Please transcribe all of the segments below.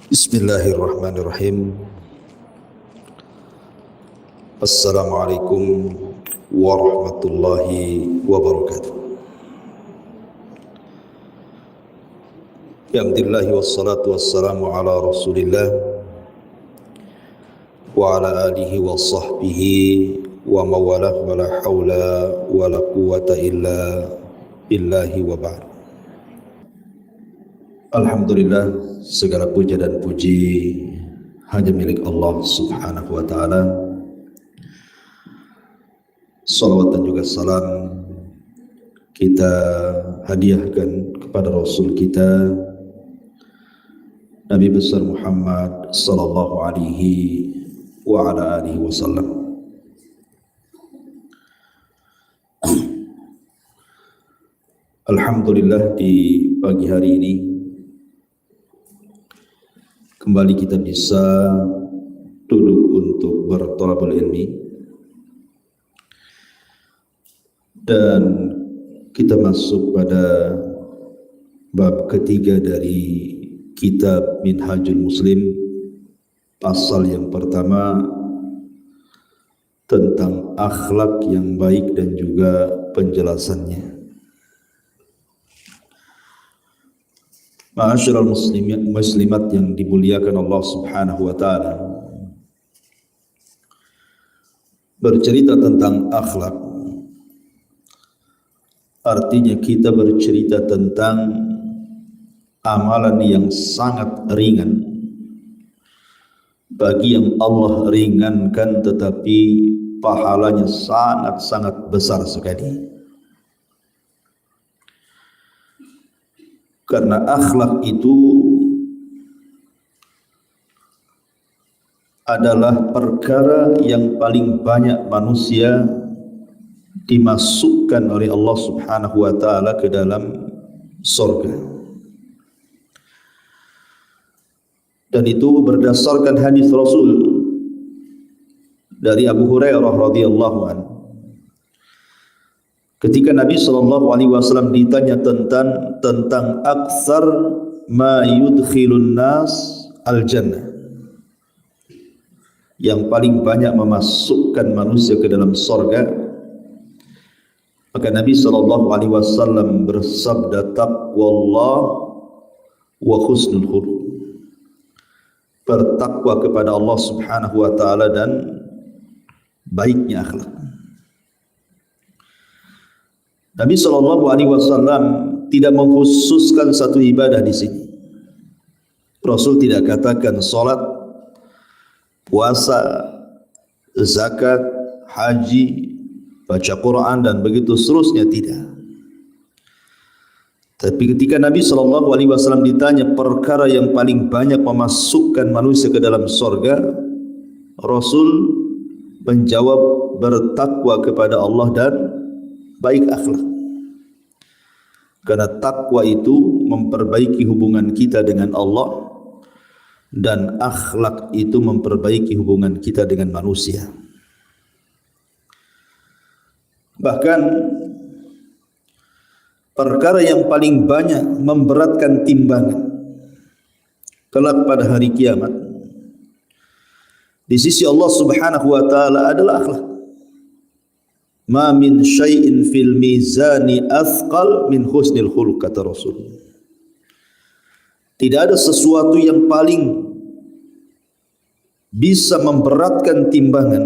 Bismillahirrahmanirrahim. Assalamualaikum warahmatullahi wabarakatuh. Alhamdulillah wassalatu wassalamu ala Rasulillah wa ala alihi wa sahbihi wa mawalah wa la hawla wa la quwwata illa billahi wa ba'd. Alhamdulillah, segala puja dan puji hanya milik Allah Subhanahu wa ta'ala. Salawat dan juga salam kita hadiahkan kepada Rasul kita Nabi besar Muhammad sallallahu alaihi wa ala alihi wasallam. Alhamdulillah, di pagi hari ini kembali kita bisa duduk untuk berthalabul ilmi dan kita masuk pada bab ketiga dari kitab Minhajul Muslim, pasal yang pertama tentang akhlak yang baik dan juga penjelasannya. Ma'asyiral muslimat yang dimuliakan Allah Subhanahu wa ta'ala, bercerita tentang akhlak artinya kita bercerita tentang amalan yang sangat ringan bagi yang Allah ringankan, tetapi pahalanya sangat-sangat besar sekali. Karena akhlak itu adalah perkara yang paling banyak manusia dimasukkan oleh Allah Subhanahu wa ta'ala ke dalam surga. Dan itu berdasarkan hadis Rasul dari Abu Hurairah radhiyallahu anhu. Ketika Nabi SAW ditanya tentang aktsar ma yudkhilun nas al-jannah, yang paling banyak memasukkan manusia ke dalam surga, maka Nabi SAW bersabda, taqwallah wa husnul khuluq, bertakwa kepada Allah Subhanahu wa ta'ala dan baiknya akhlak. Nabi SAW tidak mengkhususkan satu ibadah di sini. Rasul tidak katakan salat, puasa, zakat, haji, baca Quran dan begitu seterusnya, tidak. Tapi ketika Nabi SAW ditanya perkara yang paling banyak memasukkan manusia ke dalam surga, Rasul menjawab bertakwa kepada Allah dan baik akhlak. Karena takwa itu memperbaiki hubungan kita dengan Allah dan akhlak itu memperbaiki hubungan kita dengan manusia. Bahkan perkara yang paling banyak memberatkan timbangan kelak pada hari kiamat di sisi Allah Subhanahu wa ta'ala adalah akhlak. Ma min syai'in fil mizani athqal min husnil khuluq, kata Rasul. Tidak ada sesuatu yang paling bisa memberatkan timbangan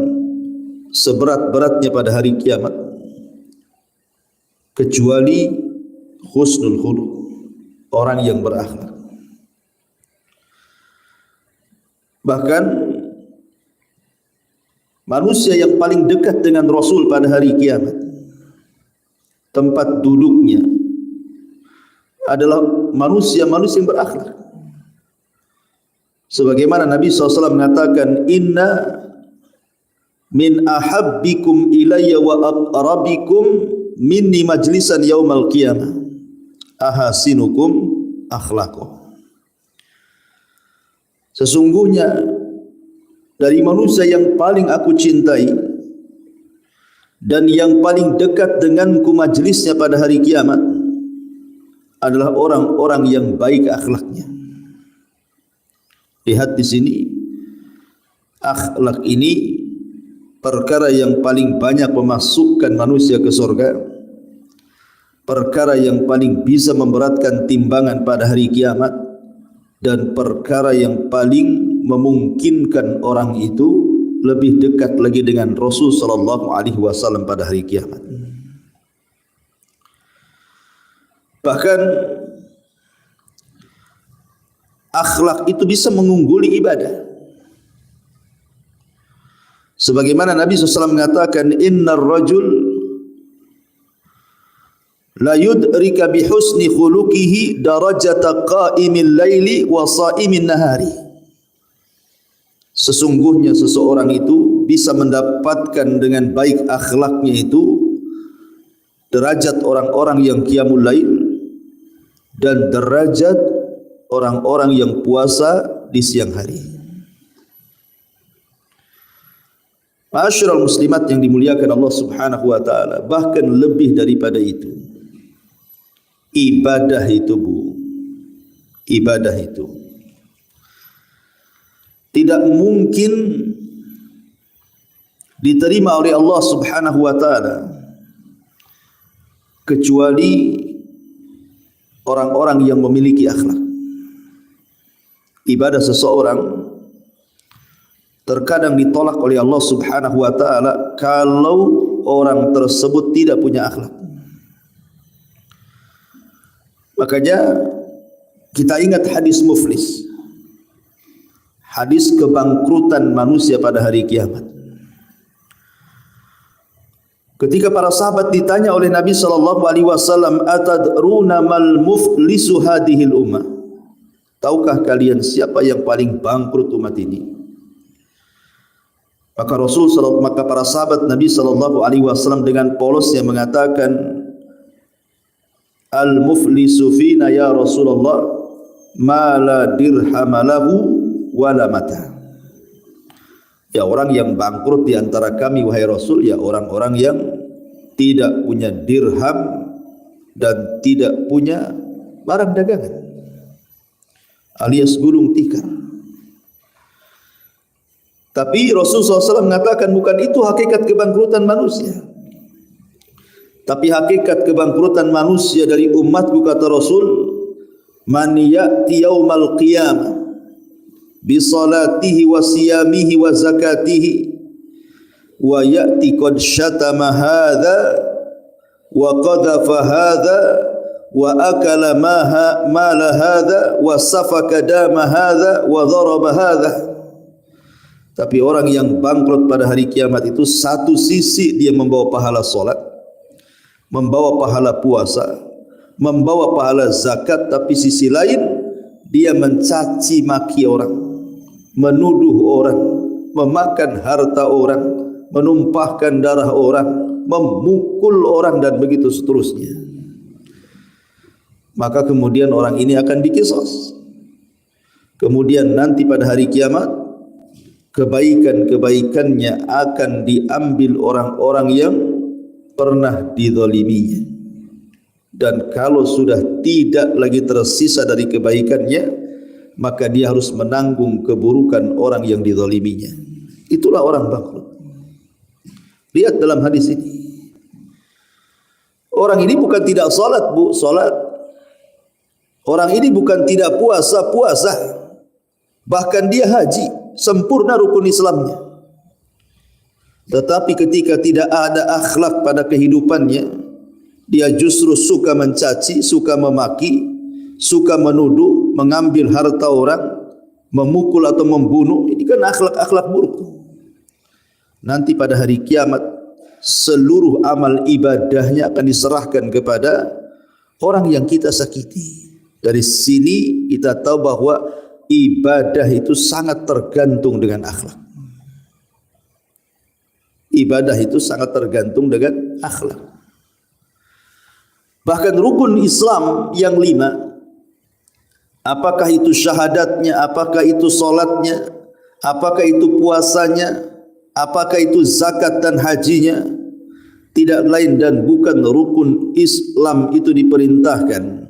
seberat-beratnya pada hari kiamat kecuali husnul khuluq, orang yang berakhlak. Bahkan manusia yang paling dekat dengan Rasul pada hari kiamat, tempat duduknya adalah manusia-manusia yang berakhlak. Sebagaimana Nabi SAW mengatakan, inna min ahabbikum ilayya wa aqrabikum minni majlisan yaumal qiyamah ahasinukum akhlaqo. Sesungguhnya dari manusia yang paling aku cintai dan yang paling dekat denganku majlisnya pada hari kiamat adalah orang-orang yang baik akhlaknya. Lihat di sini, akhlak ini perkara yang paling banyak memasukkan manusia ke surga, perkara yang paling bisa memberatkan timbangan pada hari kiamat, dan perkara yang paling memungkinkan orang itu lebih dekat lagi dengan Rasul sallallahu alaihi wasallam pada hari kiamat. Bahkan akhlak itu bisa mengungguli ibadah. Sebagaimana Nabi SAW mengatakan, innar rajul la yudrika bihusni khuluqihi darajata qa'imil laili wa sa'imin nahari. Sesungguhnya seseorang itu bisa mendapatkan dengan baik akhlaknya itu derajat orang-orang yang qiyamul lail dan derajat orang-orang yang puasa di siang hari. Ma'asyiral muslimat yang dimuliakan Allah Subhanahu wa taala, bahkan lebih daripada itu. Ibadah itu, Bu. Ibadah itu tidak mungkin diterima oleh Allah Subhanahu wa taala kecuali orang-orang yang memiliki akhlak. Ibadah seseorang terkadang ditolak oleh Allah Subhanahu wa taala kalau orang tersebut tidak punya akhlak. Makanya kita ingat hadis muflis, hadis kebangkrutan manusia pada hari kiamat. Ketika para sahabat ditanya oleh Nabi sallallahu alaihi wasallam, "Atadruna mal muflisu hadhil ummah?" Tahukah kalian siapa yang paling bangkrut umat ini? Maka para sahabat Nabi sallallahu alaihi wasallam dengan polosnya mengatakan, "Al-muflisu fina ya Rasulullah ma la dirham lahu wa la mata." Ya, orang yang bangkrut di antara kami wahai Rasul, ya orang-orang yang tidak punya dirham dan tidak punya barang dagangan, alias gulung tikar. Tapi Rasulullah SAW mengatakan bukan itu hakikat kebangkrutan manusia. Tapi hakikat kebangkrutan manusia dari umatku, kata Rasul, man ya'ti yaumal qiyamah bi salatihi wa siyamihi wa zakatihi wa ya'ti qad syatama hadha wa qadhafa hadha wa akala mala hadha wa safaka dama hadha wa dharaba hadha. Tapi orang yang bangkrut pada hari kiamat itu, satu sisi dia membawa pahala solat, membawa pahala puasa, membawa pahala zakat, tapi sisi lain dia mencaci maki orang, menuduh orang, memakan harta orang, menumpahkan darah orang, memukul orang, dan begitu seterusnya. Maka kemudian orang ini akan dikisos. Kemudian nanti pada hari kiamat kebaikan-kebaikannya akan diambil orang-orang yang pernah dizaliminya. Dan kalau sudah tidak lagi tersisa dari kebaikannya, maka dia harus menanggung keburukan orang yang dizaliminya. Itulah orang bangkrut. Lihat dalam hadis ini, orang ini bukan tidak salat, Bu, salat. Orang ini bukan tidak puasa, puasa. Bahkan dia haji, sempurna rukun Islamnya. Tetapi ketika tidak ada akhlak pada kehidupannya, dia justru suka mencaci, suka memaki, suka menuduh, mengambil harta orang, memukul atau membunuh. Ini kan akhlak-akhlak buruk. Nanti pada hari kiamat, seluruh amal ibadahnya akan diserahkan kepada orang yang kita sakiti. Dari sini kita tahu bahwa ibadah itu sangat tergantung dengan akhlak. Ibadah itu sangat tergantung dengan akhlak. Bahkan rukun Islam yang 5, apakah itu syahadatnya, apakah itu solatnya, apakah itu puasanya, apakah itu zakat dan hajinya, tidak lain dan bukan rukun Islam itu diperintahkan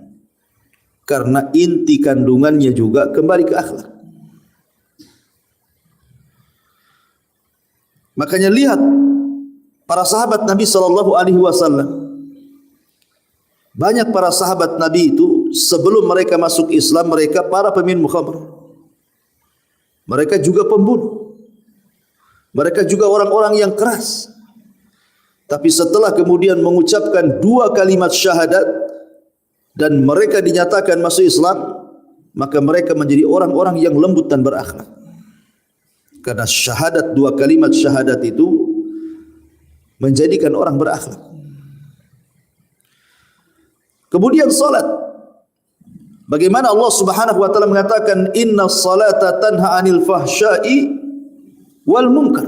karena inti kandungannya juga kembali ke akhlak. Makanya lihat para sahabat Nabi sallallahu alaihi wasallam. Banyak para sahabat Nabi itu sebelum mereka masuk Islam mereka para peminum khamr. Mereka juga pembunuh. Mereka juga orang-orang yang keras. Tapi setelah kemudian mengucapkan 2 kalimat syahadat dan mereka dinyatakan masuk Islam, maka mereka menjadi orang-orang yang lembut dan berakhlak. Karena syahadat, 2 kalimat syahadat itu menjadikan orang berakhlak. Kemudian salat. Bagaimana Allah Subhanahu wa taala mengatakan innas salata tanha 'anil fahsya'i wal munkar.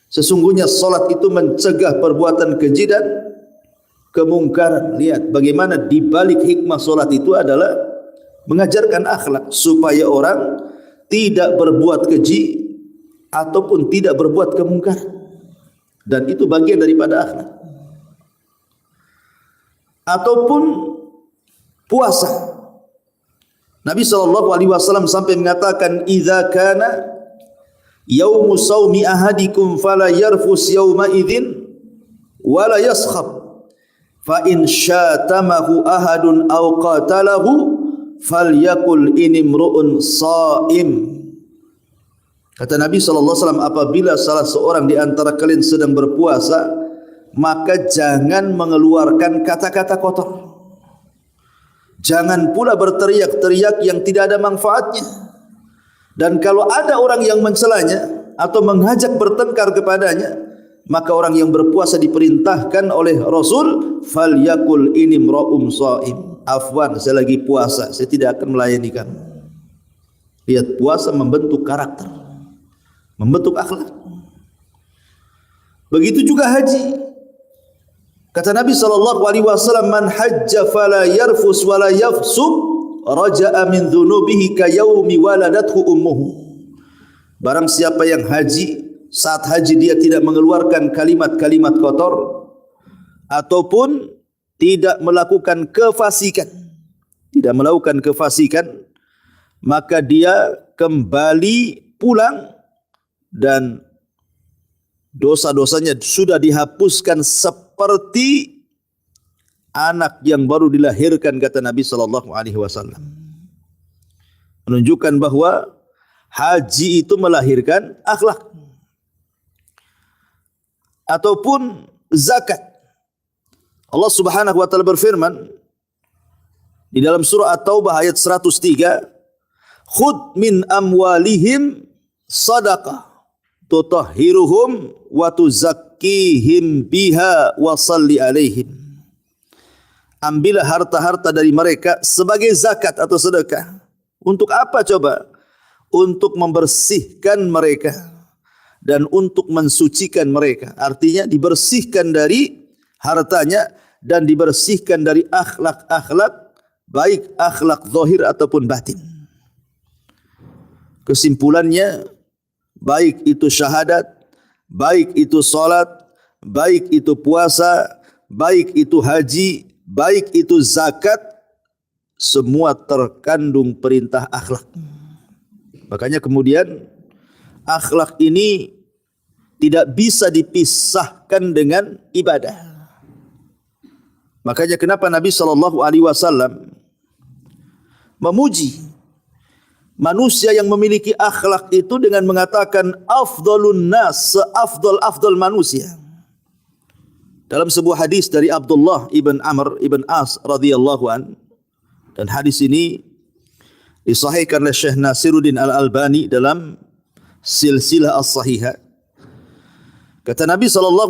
Sesungguhnya salat itu mencegah perbuatan keji dan kemungkaran. Lihat bagaimana di balik hikmah salat itu adalah mengajarkan akhlak supaya orang tidak berbuat keji ataupun tidak berbuat kemungkaran. Dan itu bagian daripada akhlak. Ataupun puasa. Nabi SAW sampai mengatakan idza kana yaumu saumi ahadikum fala yarfus yauma idzin wala yaskhab fa in syatamahu ahadun aw qatalahu falyakul inimru'un shaim. Kata Nabi SAW, apabila salah seorang di antara kalian sedang berpuasa, maka jangan mengeluarkan kata-kata kotor. Jangan pula berteriak-teriak yang tidak ada manfaatnya. Dan kalau ada orang yang mencelanya atau mengajak bertengkar kepadanya, maka orang yang berpuasa diperintahkan oleh Rasul, falyakul inimru'un shaim. Afwan, saya lagi puasa, saya tidak akan melayani kamu. Lihat, puasa membentuk karakter, membentuk akhlak. Begitu juga haji. Kata Nabi SAW, man hajja fala yarfus wala yafsub raja'a min dhunubihi ka yaumi waladathu ummuhu. Barang siapa yang haji, saat haji dia tidak mengeluarkan kalimat-kalimat kotor ataupun tidak melakukan kefasikan, maka dia kembali pulang dan dosa-dosanya sudah dihapuskan seperti anak yang baru dilahirkan, kata Nabi SAW. Menunjukkan bahwa haji itu melahirkan akhlak. Ataupun zakat. Allah Subhanahu wa taala berfirman di dalam surah At-Taubah ayat 103, "Khudh min amwalihim sadaqah tutahhiruhum wa tuzakkihim biha wa salli alaihim." Ambillah harta-harta dari mereka sebagai zakat atau sedekah. Untuk apa coba? Untuk membersihkan mereka dan untuk mensucikan mereka. Artinya dibersihkan dari hartanya dan dibersihkan dari akhlak-akhlak, baik akhlak zahir ataupun batin. Kesimpulannya, baik itu syahadat, baik itu salat, baik itu puasa, baik itu haji, baik itu zakat, semua terkandung perintah akhlak. Makanya kemudian akhlak ini tidak bisa dipisahkan dengan ibadah. Makanya kenapa Nabi SAW memuji manusia yang memiliki akhlak itu dengan mengatakan afdalun nas, seafdal-afdal manusia. Dalam sebuah hadis dari Abdullah ibn Amr ibn As radhiyallahu an, dan hadis ini disahihkan oleh Syekh Nasiruddin Al-Albani dalam silsilah as-sahihah. Kata Nabi SAW,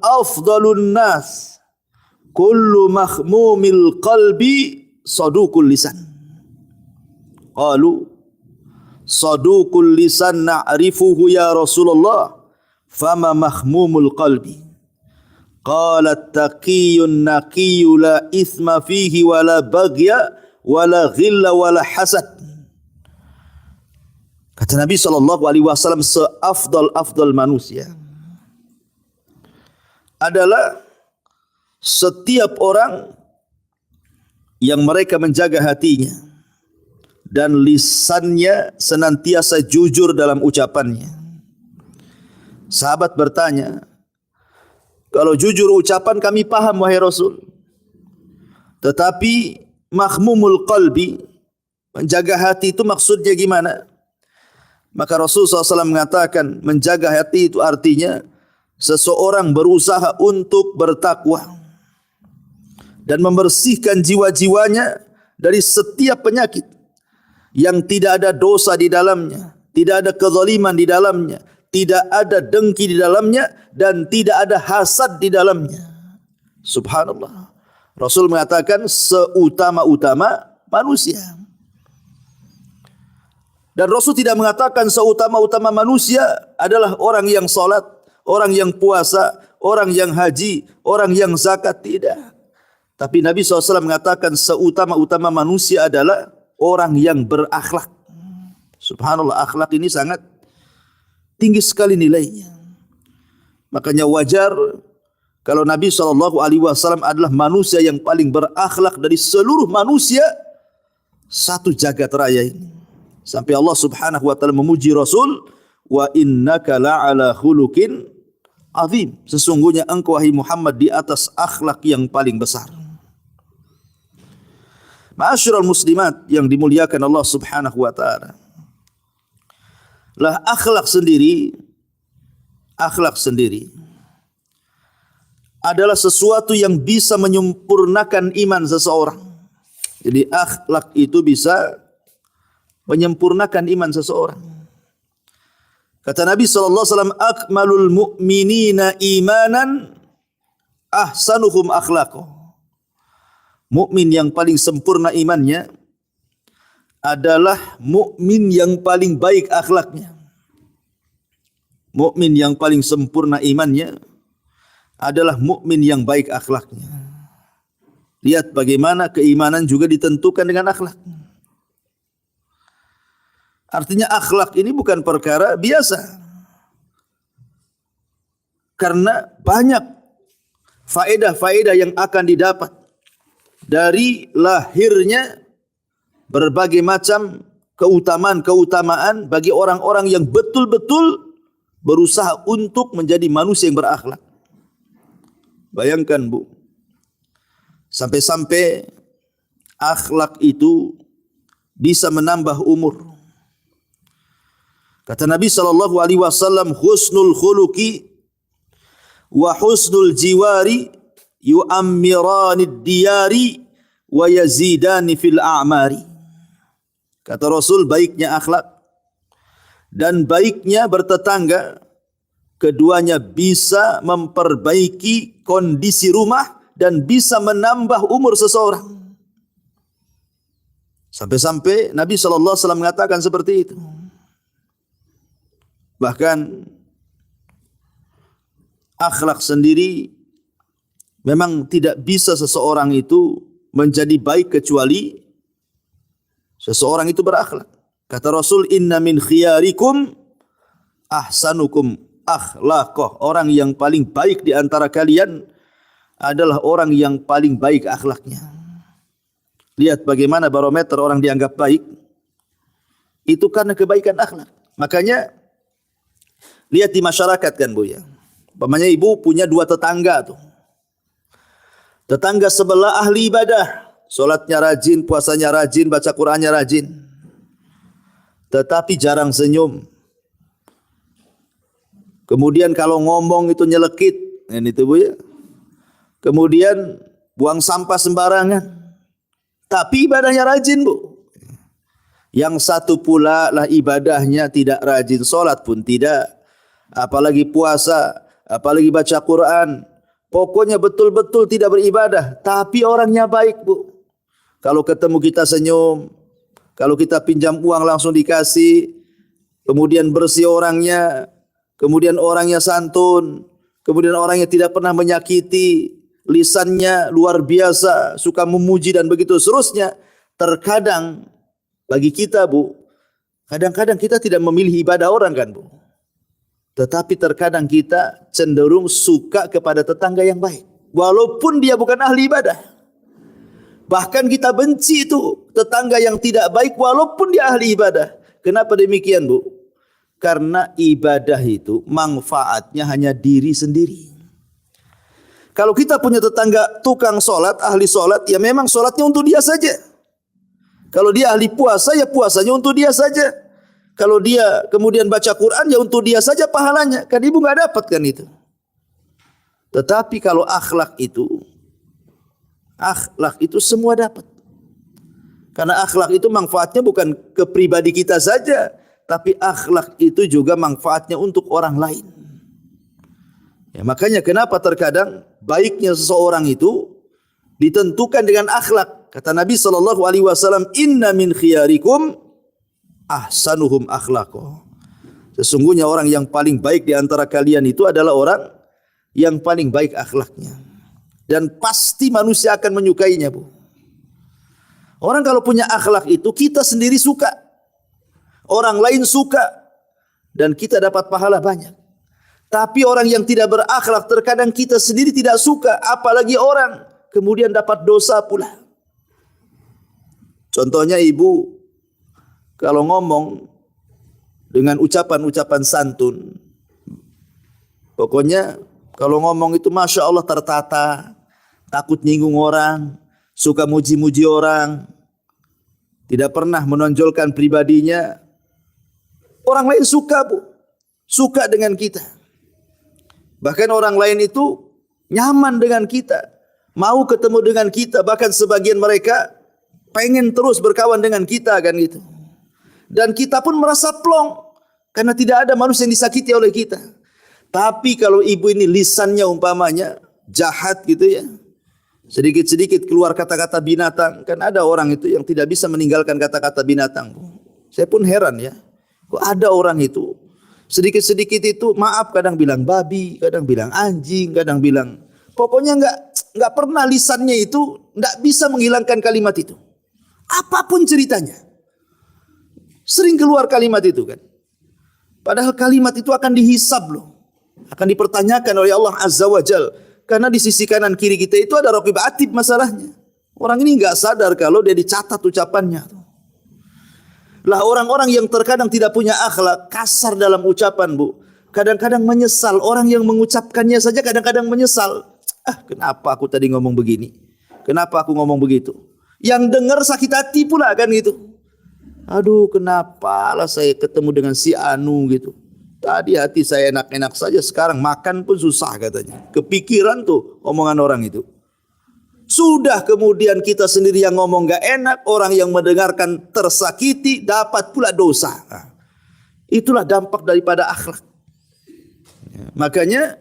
afdalun nas kullu mahmumil qalbi saduqul lisan. Qalu saduqul lisan na'rifuhu ya Rasulullah, fama mahmumul qalbi? Qala taqiyun naqiyyu la ithma fihi wala baghya wala ghilla wala hasad. Kata Nabi SAW, seafdal-afdal manusia adalah setiap orang yang mereka menjaga hatinya dan lisannya senantiasa jujur dalam ucapannya, Sahabat bertanya, kalau jujur ucapan kami paham wahai Rasul, tetapi mahmumul qalbi, menjaga hati itu maksudnya gimana? Maka Rasul SAW mengatakan, menjaga hati itu artinya seseorang berusaha untuk bertakwa dan membersihkan jiwa-jiwanya dari setiap penyakit yang tidak ada dosa di dalamnya, tidak ada kezaliman di dalamnya, tidak ada dengki di dalamnya, dan tidak ada hasad di dalamnya. Subhanallah. Rasul mengatakan seutama-utama manusia. Dan Rasul tidak mengatakan seutama-utama manusia adalah orang yang salat, orang yang puasa, orang yang haji, orang yang zakat. Tidak. Tapi Nabi SAW mengatakan seutama-utama manusia adalah orang yang berakhlak. Subhanallah, akhlak ini sangat tinggi sekali nilainya. Makanya wajar kalau Nabi SAW adalah manusia yang paling berakhlak dari seluruh manusia satu jagat raya ini. Sampai Allah Subhanahu wa taala memuji Rasul, wa innaka la'ala khuluqin azim. Sesungguhnya engkau wahai Muhammad di atas akhlak yang paling besar. Ma'asyiral muslimat yang dimuliakan Allah Subhanahu wa taala. Lah akhlak sendiri adalah sesuatu yang bisa menyempurnakan iman seseorang. Jadi akhlak itu bisa menyempurnakan iman seseorang. Kata Nabi SAW, akmalul mu'minina imanan ahsanuhum akhlaqo. Mukmin yang paling sempurna imannya adalah mukmin yang paling baik akhlaknya. Mukmin yang paling sempurna imannya adalah mukmin yang baik akhlaknya. Lihat bagaimana keimanan juga ditentukan dengan akhlak. Artinya akhlak ini bukan perkara biasa. Karena banyak faedah-faedah yang akan didapat dari lahirnya berbagai macam keutamaan-keutamaan bagi orang-orang yang betul-betul berusaha untuk menjadi manusia yang berakhlak. Bayangkan Bu, sampai-sampai akhlak itu bisa menambah umur. Kata Nabi SAW, husnul khuluqi wa husnul jiwari yu'ammiranid diyari wa yazidani fil a'mari. Kata Rasul, baiknya akhlak dan baiknya bertetangga, keduanya bisa memperbaiki kondisi rumah dan bisa menambah umur seseorang. Sampai-sampai Nabi SAW mengatakan seperti itu. Bahkan akhlak sendiri memang tidak bisa seseorang itu menjadi baik kecuali seseorang itu berakhlak. Kata Rasul, inna min khiyarikum ahsanukum akhlaqah. Orang yang paling baik di antara kalian adalah orang yang paling baik akhlaknya. Lihat bagaimana barometer orang dianggap baik. Itu karena kebaikan akhlak. Makanya lihat di masyarakat kan Bu ya. Umpamanya ibu punya dua tetangga tuh. Tetangga sebelah ahli ibadah, salatnya rajin, puasanya rajin, baca Qur'annya rajin. Tetapi jarang senyum. Kemudian kalau ngomong itu nyelekit, ini tuh Bu ya. Kemudian buang sampah sembarangan. Tapi ibadahnya rajin Bu. Yang satu pula lah ibadahnya tidak rajin, salat pun tidak. Apalagi puasa, apalagi baca Quran. Pokoknya betul-betul tidak beribadah, tapi orangnya baik Bu. Kalau ketemu kita senyum, kalau kita pinjam uang langsung dikasih, kemudian bersih orangnya, kemudian orangnya santun, kemudian orangnya tidak pernah menyakiti, lisannya luar biasa, suka memuji dan begitu seterusnya. Terkadang bagi kita Bu, kadang-kadang kita tidak memilih ibadah orang kan Bu. Tetapi terkadang kita cenderung suka kepada tetangga yang baik. Walaupun dia bukan ahli ibadah. Bahkan kita benci itu tetangga yang tidak baik walaupun dia ahli ibadah. Kenapa demikian Bu? Karena ibadah itu manfaatnya hanya diri sendiri. Kalau kita punya tetangga tukang sholat, ahli sholat, ya memang sholatnya untuk dia saja. Kalau dia ahli puasa, ya puasanya untuk dia saja. Kalau dia kemudian baca Quran, ya untuk dia saja pahalanya. Kan ibu nggak dapat kan itu. Tetapi kalau akhlak itu semua dapat. Karena akhlak itu manfaatnya bukan ke pribadi kita saja, tapi akhlak itu juga manfaatnya untuk orang lain. Ya, makanya kenapa terkadang baiknya seseorang itu ditentukan dengan akhlak. Kata Nabi SAW, inna min khiyarikum ahsanuhum akhlaqo. Sesungguhnya orang yang paling baik di antara kalian itu adalah orang yang paling baik akhlaknya. Dan pasti manusia akan menyukainya, Bu. Orang kalau punya akhlak itu kita sendiri suka, orang lain suka, dan kita dapat pahala banyak. Tapi orang yang tidak berakhlak terkadang kita sendiri tidak suka, apalagi orang, kemudian dapat dosa pula. Contohnya ibu kalau ngomong dengan ucapan-ucapan santun, pokoknya kalau ngomong itu Masya Allah tertata, takut nyinggung orang, suka muji-muji orang, tidak pernah menonjolkan pribadinya. Orang lain suka, Bu, suka dengan kita. Bahkan orang lain itu nyaman dengan kita, mau ketemu dengan kita, bahkan sebagian mereka pengen terus berkawan dengan kita kan gitu. Dan kita pun merasa plong karena tidak ada manusia yang disakiti oleh kita. Tapi kalau ibu ini lisannya umpamanya jahat gitu ya, sedikit-sedikit keluar kata-kata binatang. Kan ada orang itu yang tidak bisa meninggalkan kata-kata binatang. Saya pun heran ya, kok ada orang itu sedikit-sedikit itu maaf, kadang bilang babi, kadang bilang anjing, kadang bilang, pokoknya nggak pernah lisannya itu nggak bisa menghilangkan kalimat itu. Apapun ceritanya, sering keluar kalimat itu kan. Padahal kalimat itu akan dihisab loh, akan dipertanyakan oleh Allah Azza wa Jal. Karena di sisi kanan kiri kita itu ada raqib atid masalahnya. Orang ini nggak sadar kalau dia dicatat ucapannya. Lah orang-orang yang terkadang tidak punya akhlak, kasar dalam ucapan, Bu. Kadang-kadang menyesal. Orang yang mengucapkannya saja kadang-kadang menyesal. Kenapa aku tadi ngomong begini? Kenapa aku ngomong begitu? Yang dengar sakit hati pula kan gitu. Aduh, kenapa lah saya ketemu dengan si Anu gitu. Tadi hati saya enak-enak saja, sekarang makan pun susah katanya. Kepikiran tuh omongan orang itu. Sudah kemudian kita sendiri yang ngomong gak enak, orang yang mendengarkan tersakiti, dapat pula dosa. Nah, itulah dampak daripada akhlak. Ya, makanya,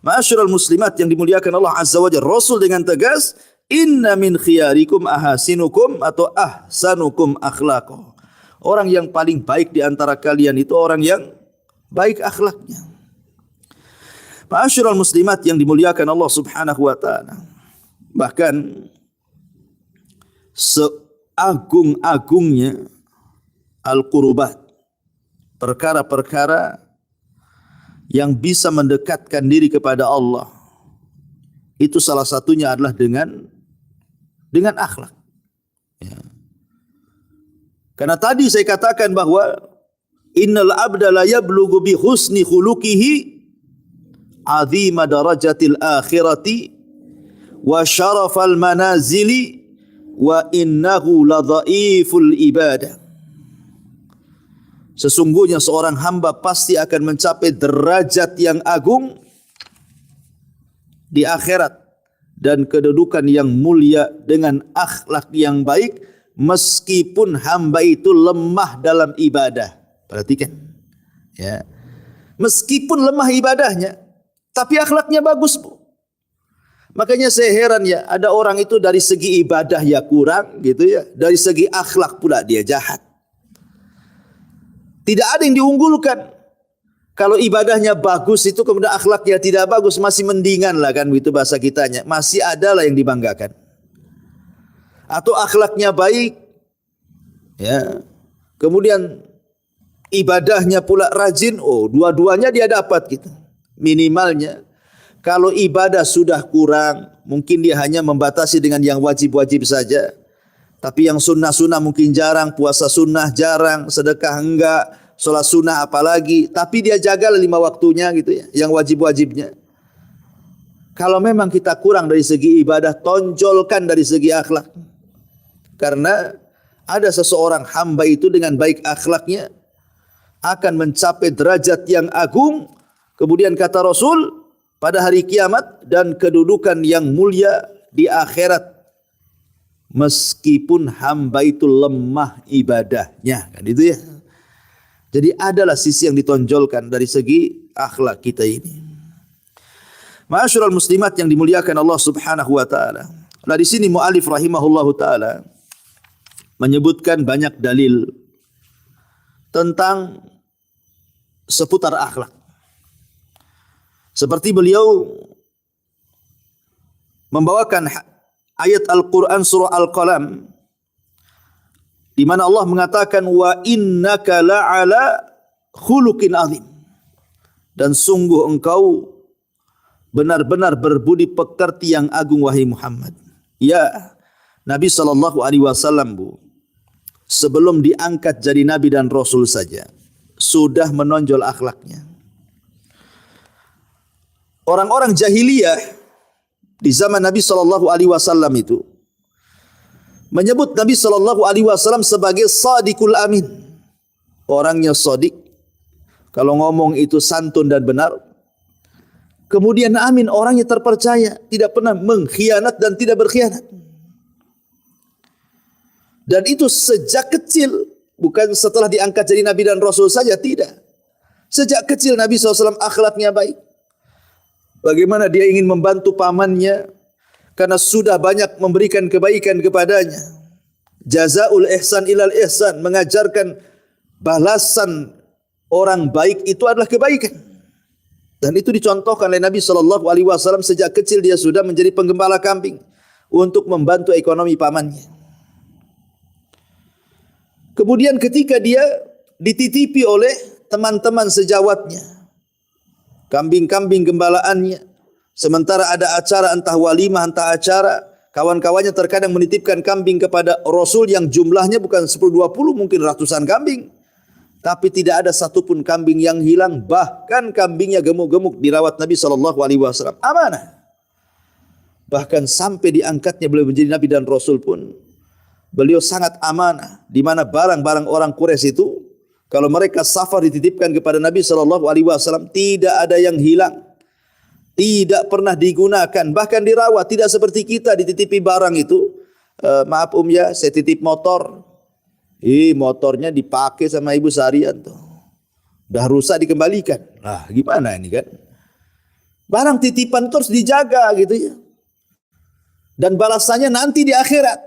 ma'asyiral muslimat yang dimuliakan Allah Azza wa Jalla, Rasul dengan tegas, inna min khiyarikum ahasinukum atau ahsanukum akhlaqo. Orang yang paling baik di antara kalian itu orang yang baik akhlaknya. Ma'asyiral muslimat yang dimuliakan Allah Subhanahu wa taala. Bahkan seagung-agungnya al-qurubat, perkara-perkara yang bisa mendekatkan diri kepada Allah, itu salah satunya adalah dengan akhlak. Ya. Karena tadi saya katakan bahwa innal abda la yablughu bi husni khuluqihi azima darajatil akhirati wa syarafal manazili wa innahu la dhaiful ibadah. Sesungguhnya seorang hamba pasti akan mencapai derajat yang agung di akhirat dan kedudukan yang mulia dengan akhlak yang baik, meskipun hamba itu lemah dalam ibadah. Perhatikan, ya, meskipun lemah ibadahnya, tapi akhlaknya bagus, Bu. Makanya saya heran ya, ada orang itu dari segi ibadah ya kurang gitu ya, dari segi akhlak pula dia jahat. Tidak ada yang diunggulkan. Kalau ibadahnya bagus itu kemudian akhlaknya tidak bagus, masih mendingan lah kan, itu bahasa kitanya. Masih ada lah yang dibanggakan. Atau akhlaknya baik, ya, kemudian ibadahnya pula rajin, dua-duanya dia dapat gitu. Minimalnya kalau ibadah sudah kurang, mungkin dia hanya membatasi dengan yang wajib-wajib saja. Tapi yang sunnah-sunnah mungkin jarang, puasa sunnah jarang, sedekah enggak, sholat sunnah apalagi, tapi dia jaga 5 waktunya gitu ya, yang wajib-wajibnya. Kalau memang kita kurang dari segi ibadah, tonjolkan dari segi akhlak. Karena ada seseorang hamba itu dengan baik akhlaknya akan mencapai derajat yang agung. Kemudian kata Rasul, pada hari kiamat dan kedudukan yang mulia di akhirat. Meskipun hamba itu lemah ibadahnya, kan itu ya. Jadi adalah sisi yang ditonjolkan dari segi akhlak kita ini. Ma'asyiral muslimat yang dimuliakan Allah Subhanahu wa taala. Nah, di sini muallif rahimahullahu taala menyebutkan banyak dalil tentang seputar akhlak. Seperti beliau membawakan ayat Al-Qur'an surah Al-Qalam di mana Allah mengatakan wa innaka la'ala khuluqin azim. Dan sungguh engkau benar-benar berbudi pekerti yang agung wahai Muhammad. Ya, Nabi SAW sebelum diangkat jadi Nabi dan Rasul saja sudah menonjol akhlaknya. Orang-orang jahiliyah di zaman Nabi SAW itu menyebut Nabi SAW sebagai Sadiqul Amin. Orangnya sadik, kalau ngomong itu santun dan benar. Kemudian amin, orangnya terpercaya, tidak pernah mengkhianat dan tidak berkhianat. Dan itu sejak kecil, bukan setelah diangkat jadi Nabi dan Rasul saja, tidak. Sejak kecil Nabi SAW akhlaknya baik. Bagaimana dia ingin membantu pamannya karena sudah banyak memberikan kebaikan kepadanya. Jazaul ihsan ilal ihsan, mengajarkan balasan orang baik itu adalah kebaikan. Dan itu dicontohkan oleh Nabi SAW sejak kecil dia sudah menjadi penggembala kambing untuk membantu ekonomi pamannya. Kemudian ketika dia dititipi oleh teman-teman sejawatnya, kambing-kambing gembalaannya, sementara ada acara entah walimah entah acara, kawan-kawannya terkadang menitipkan kambing kepada Rasul yang jumlahnya bukan 10-20, mungkin ratusan kambing. Tapi tidak ada satupun kambing yang hilang. Bahkan kambingnya gemuk-gemuk dirawat Nabi SAW. Amanah. Bahkan sampai diangkatnya beliau menjadi Nabi dan Rasul pun beliau sangat amanah. Di mana barang-barang orang Quraisy itu kalau mereka safar dititipkan kepada Nabi SAW, tidak ada yang hilang. Tidak pernah digunakan. Bahkan dirawat. Tidak seperti kita dititipi barang itu. Maaf ya, saya titip motor. Motornya dipakai sama ibu seharian tuh. Udah rusak dikembalikan. Nah, gimana ini kan? Barang titipan terus dijaga gitu ya. Dan balasannya nanti di akhirat.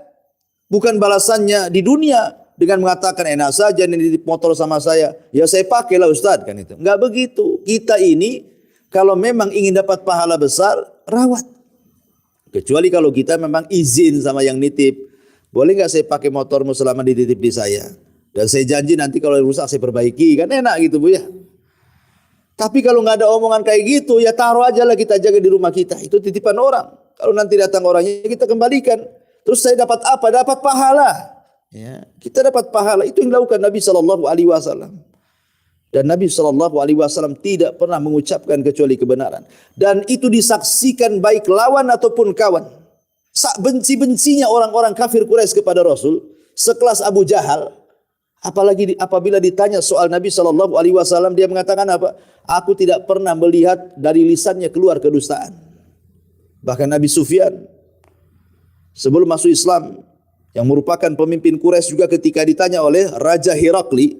Bukan balasannya di dunia dengan mengatakan enak saja nih titip motor sama saya. Ya saya pakailah Ustaz kan itu. Enggak begitu. Kita ini kalau memang ingin dapat pahala besar, rawat. Kecuali kalau kita memang izin sama yang nitip. Boleh nggak saya pakai motormu selama dititip di saya? Dan saya janji nanti kalau rusak saya perbaiki. Kan enak gitu Bu ya. Tapi kalau nggak ada omongan kayak gitu, ya taruh aja lah kita jaga di rumah kita. Itu titipan orang. Kalau nanti datang orangnya kita kembalikan. Terus saya dapat apa? Dapat pahala. Ya, kita dapat pahala. Itu yang dilakukan Nabi SAW. Dan Nabi SAW tidak pernah mengucapkan kecuali kebenaran. Dan itu disaksikan baik lawan ataupun kawan. Benci-bencinya orang-orang kafir Quraisy kepada Rasul, sekelas Abu Jahal, apalagi apabila ditanya soal Nabi SAW, dia mengatakan apa? Aku tidak pernah melihat dari lisannya keluar kedustaan. Bahkan Nabi Sufyan sebelum masuk Islam, yang merupakan pemimpin Quraisy juga ketika ditanya oleh Raja Herakli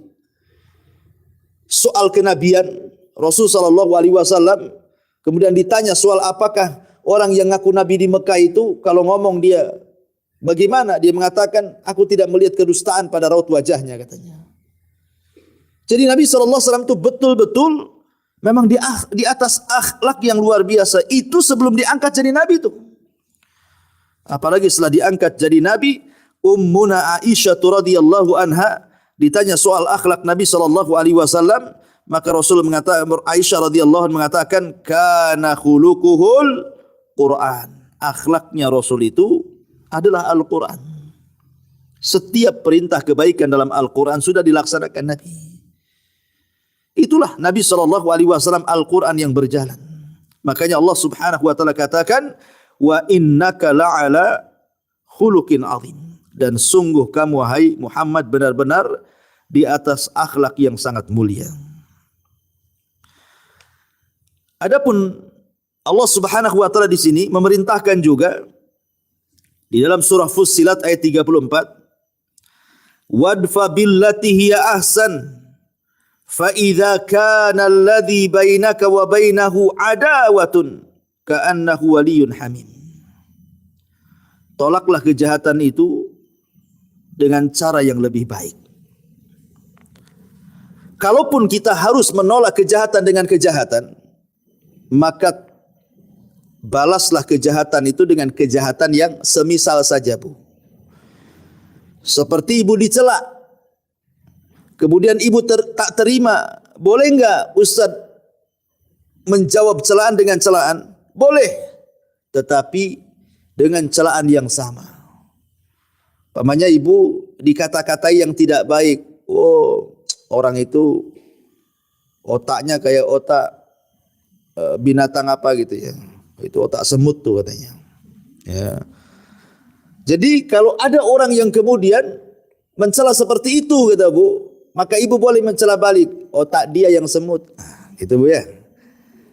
soal kenabian Rasul SAW, kemudian ditanya soal apakah orang yang ngaku Nabi di Mekah itu kalau ngomong dia bagaimana? Dia mengatakan aku tidak melihat kedustaan pada raut wajahnya katanya. Jadi Nabi SAW itu betul-betul memang di atas akhlak yang luar biasa. Itu sebelum diangkat jadi Nabi itu. Apalagi setelah diangkat jadi Nabi, Ummuna Aisyah radhiyallahu anha ditanya soal akhlak Nabi SAW, maka Rasul mengatakan, Aisyah radhiyallahu anha mengatakan, kana khuluquhul Quran. Akhlaknya Rasul itu adalah Al-Quran. Setiap perintah kebaikan dalam Al-Quran sudah dilaksanakan Nabi. itulah Nabi SAW, Al-Quran yang berjalan. Makanya Allah Subhanahu wa taala katakan, wa innaka la'ala khuluqin azim. Dan sungguh kamu wahai Muhammad benar-benar di atas akhlak yang sangat mulia. Adapun Allah Subhanahu wa taala di sini memerintahkan juga di dalam surah Fussilat ayat 34, wadfa billati hiya ahsan fa idza kana alladhi bainaka wa bainahu adawatun ka'annahu waliyyun hamim. Tolaklah kejahatan itu dengan cara yang lebih baik. Kalaupun kita harus menolak kejahatan dengan kejahatan, maka balaslah kejahatan itu dengan kejahatan yang semisal saja, Bu. Seperti ibu dicela, kemudian ibu tak terima, boleh enggak Ustaz menjawab celaan dengan celaan? Boleh, tetapi dengan celaan yang sama. Pamannya ibu dikata-katai yang tidak baik. Oh, orang itu otaknya kayak otak binatang apa gitu ya. Itu otak semut tuh katanya. Ya. Jadi kalau ada orang yang kemudian mencela seperti itu, kata Bu, maka ibu boleh mencela balik. Otak dia yang semut. Gitu Bu ya.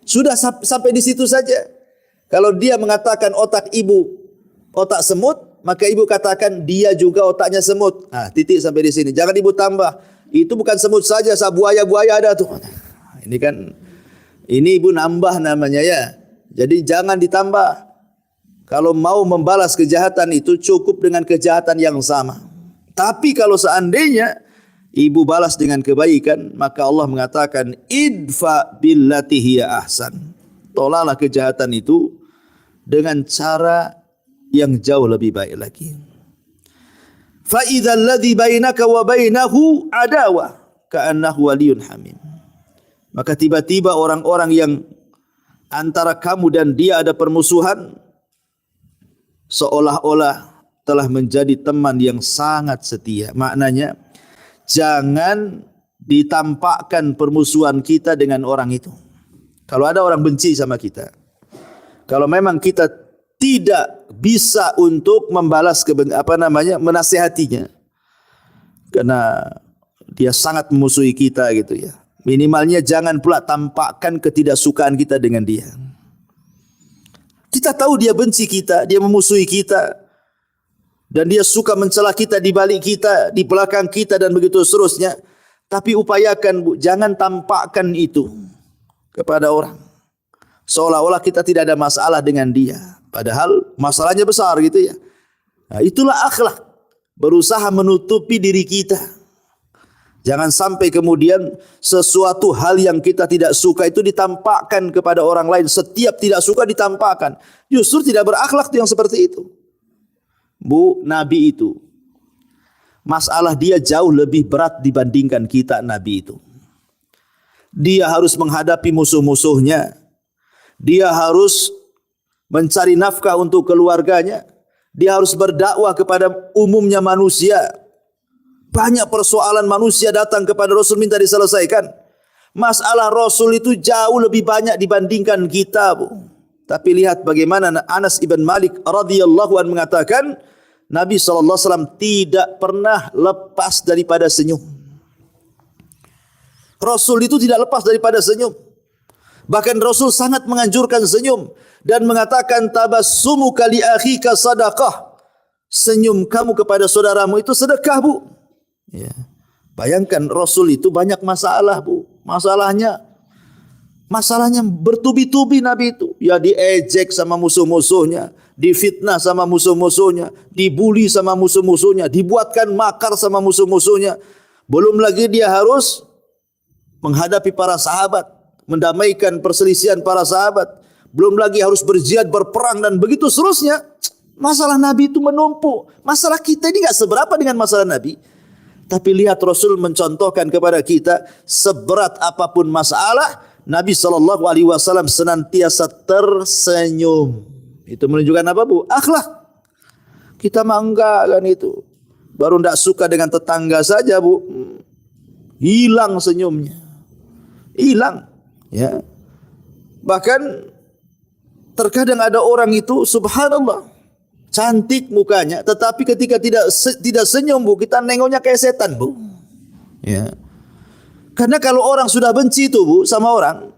Sudah sampai di situ saja. Kalau dia mengatakan otak ibu otak semut, maka ibu katakan dia juga otaknya semut. Titik sampai di sini. Jangan ibu tambah. Itu bukan semut saja, buaya-buaya ada tuh. Ini ibu nambah namanya ya. Jadi jangan ditambah. Kalau mau membalas kejahatan itu cukup dengan kejahatan yang sama. Tapi kalau seandainya ibu balas dengan kebaikan, maka Allah mengatakan idfa billati hiya ahsan. Tolaklah kejahatan itu dengan cara yang jauh lebih baik lagi. Fa idzal ladzi bainaka wa bainahu adawah ka'annahu waliyyun hamim. Maka tiba-tiba orang-orang yang antara kamu dan dia ada permusuhan, seolah-olah telah menjadi teman yang sangat setia. Maknanya, jangan ditampakkan permusuhan kita dengan orang itu. Kalau ada orang benci sama kita, kalau memang kita tidak bisa untuk membalas menasihatinya, karena dia sangat memusuhi kita gitu ya. Minimalnya jangan pula tampakkan ketidaksukaan kita dengan dia. Kita tahu dia benci kita, dia memusuhi kita, dan dia suka mencela kita di balik kita, di belakang kita, dan begitu seterusnya. Tapi upayakan, Bu, jangan tampakkan itu kepada orang. Seolah-olah kita tidak ada masalah dengan dia. Padahal masalahnya besar gitu ya. Nah, itulah akhlak. Berusaha menutupi diri kita. Jangan sampai kemudian sesuatu hal yang kita tidak suka itu ditampakkan kepada orang lain. Setiap tidak suka ditampakkan. Justru tidak berakhlak yang seperti itu. Bu, Nabi itu, masalah dia jauh lebih berat dibandingkan kita, Nabi itu. Dia harus menghadapi musuh-musuhnya. Dia harus mencari nafkah untuk keluarganya. Dia harus berdakwah kepada umumnya manusia. Banyak persoalan manusia datang kepada Rasul minta diselesaikan. Masalah Rasul itu jauh lebih banyak dibandingkan kita, Bu. Tapi lihat bagaimana Anas ibn Malik radhiyallahu anhu mengatakan, Nabi SAW tidak pernah lepas daripada senyum. Rasul itu tidak lepas daripada senyum. Bahkan Rasul sangat menganjurkan senyum dan mengatakan tabassumuka li akhika sadaqah. Senyum kamu kepada saudaramu itu sedekah, Bu. Ya. Bayangkan Rasul itu banyak masalah, Bu. Masalahnya bertubi-tubi Nabi itu. Ya diejek sama musuh-musuhnya, difitnah sama musuh-musuhnya, dibuli sama musuh-musuhnya, dibuatkan makar sama musuh-musuhnya. Belum lagi dia harus menghadapi para sahabat, mendamaikan perselisihan para sahabat. Belum lagi harus berjihad, berperang, dan begitu seterusnya. Masalah Nabi itu menumpuk. Masalah kita ini gak seberapa dengan masalah Nabi. Tapi lihat Rasul mencontohkan kepada kita, seberat apapun masalah, Nabi SAW senantiasa tersenyum. Itu menunjukkan apa, Bu? Akhlak. Kita mah enggak kan itu. Baru tidak suka dengan tetangga saja, Bu, hilang senyumnya. hilang. Ya. Bahkan terkadang ada orang itu subhanallah cantik mukanya, tetapi ketika tidak senyum Bu, kita nengoknya kayak setan Bu. Ya. Karena kalau orang sudah benci itu Bu sama orang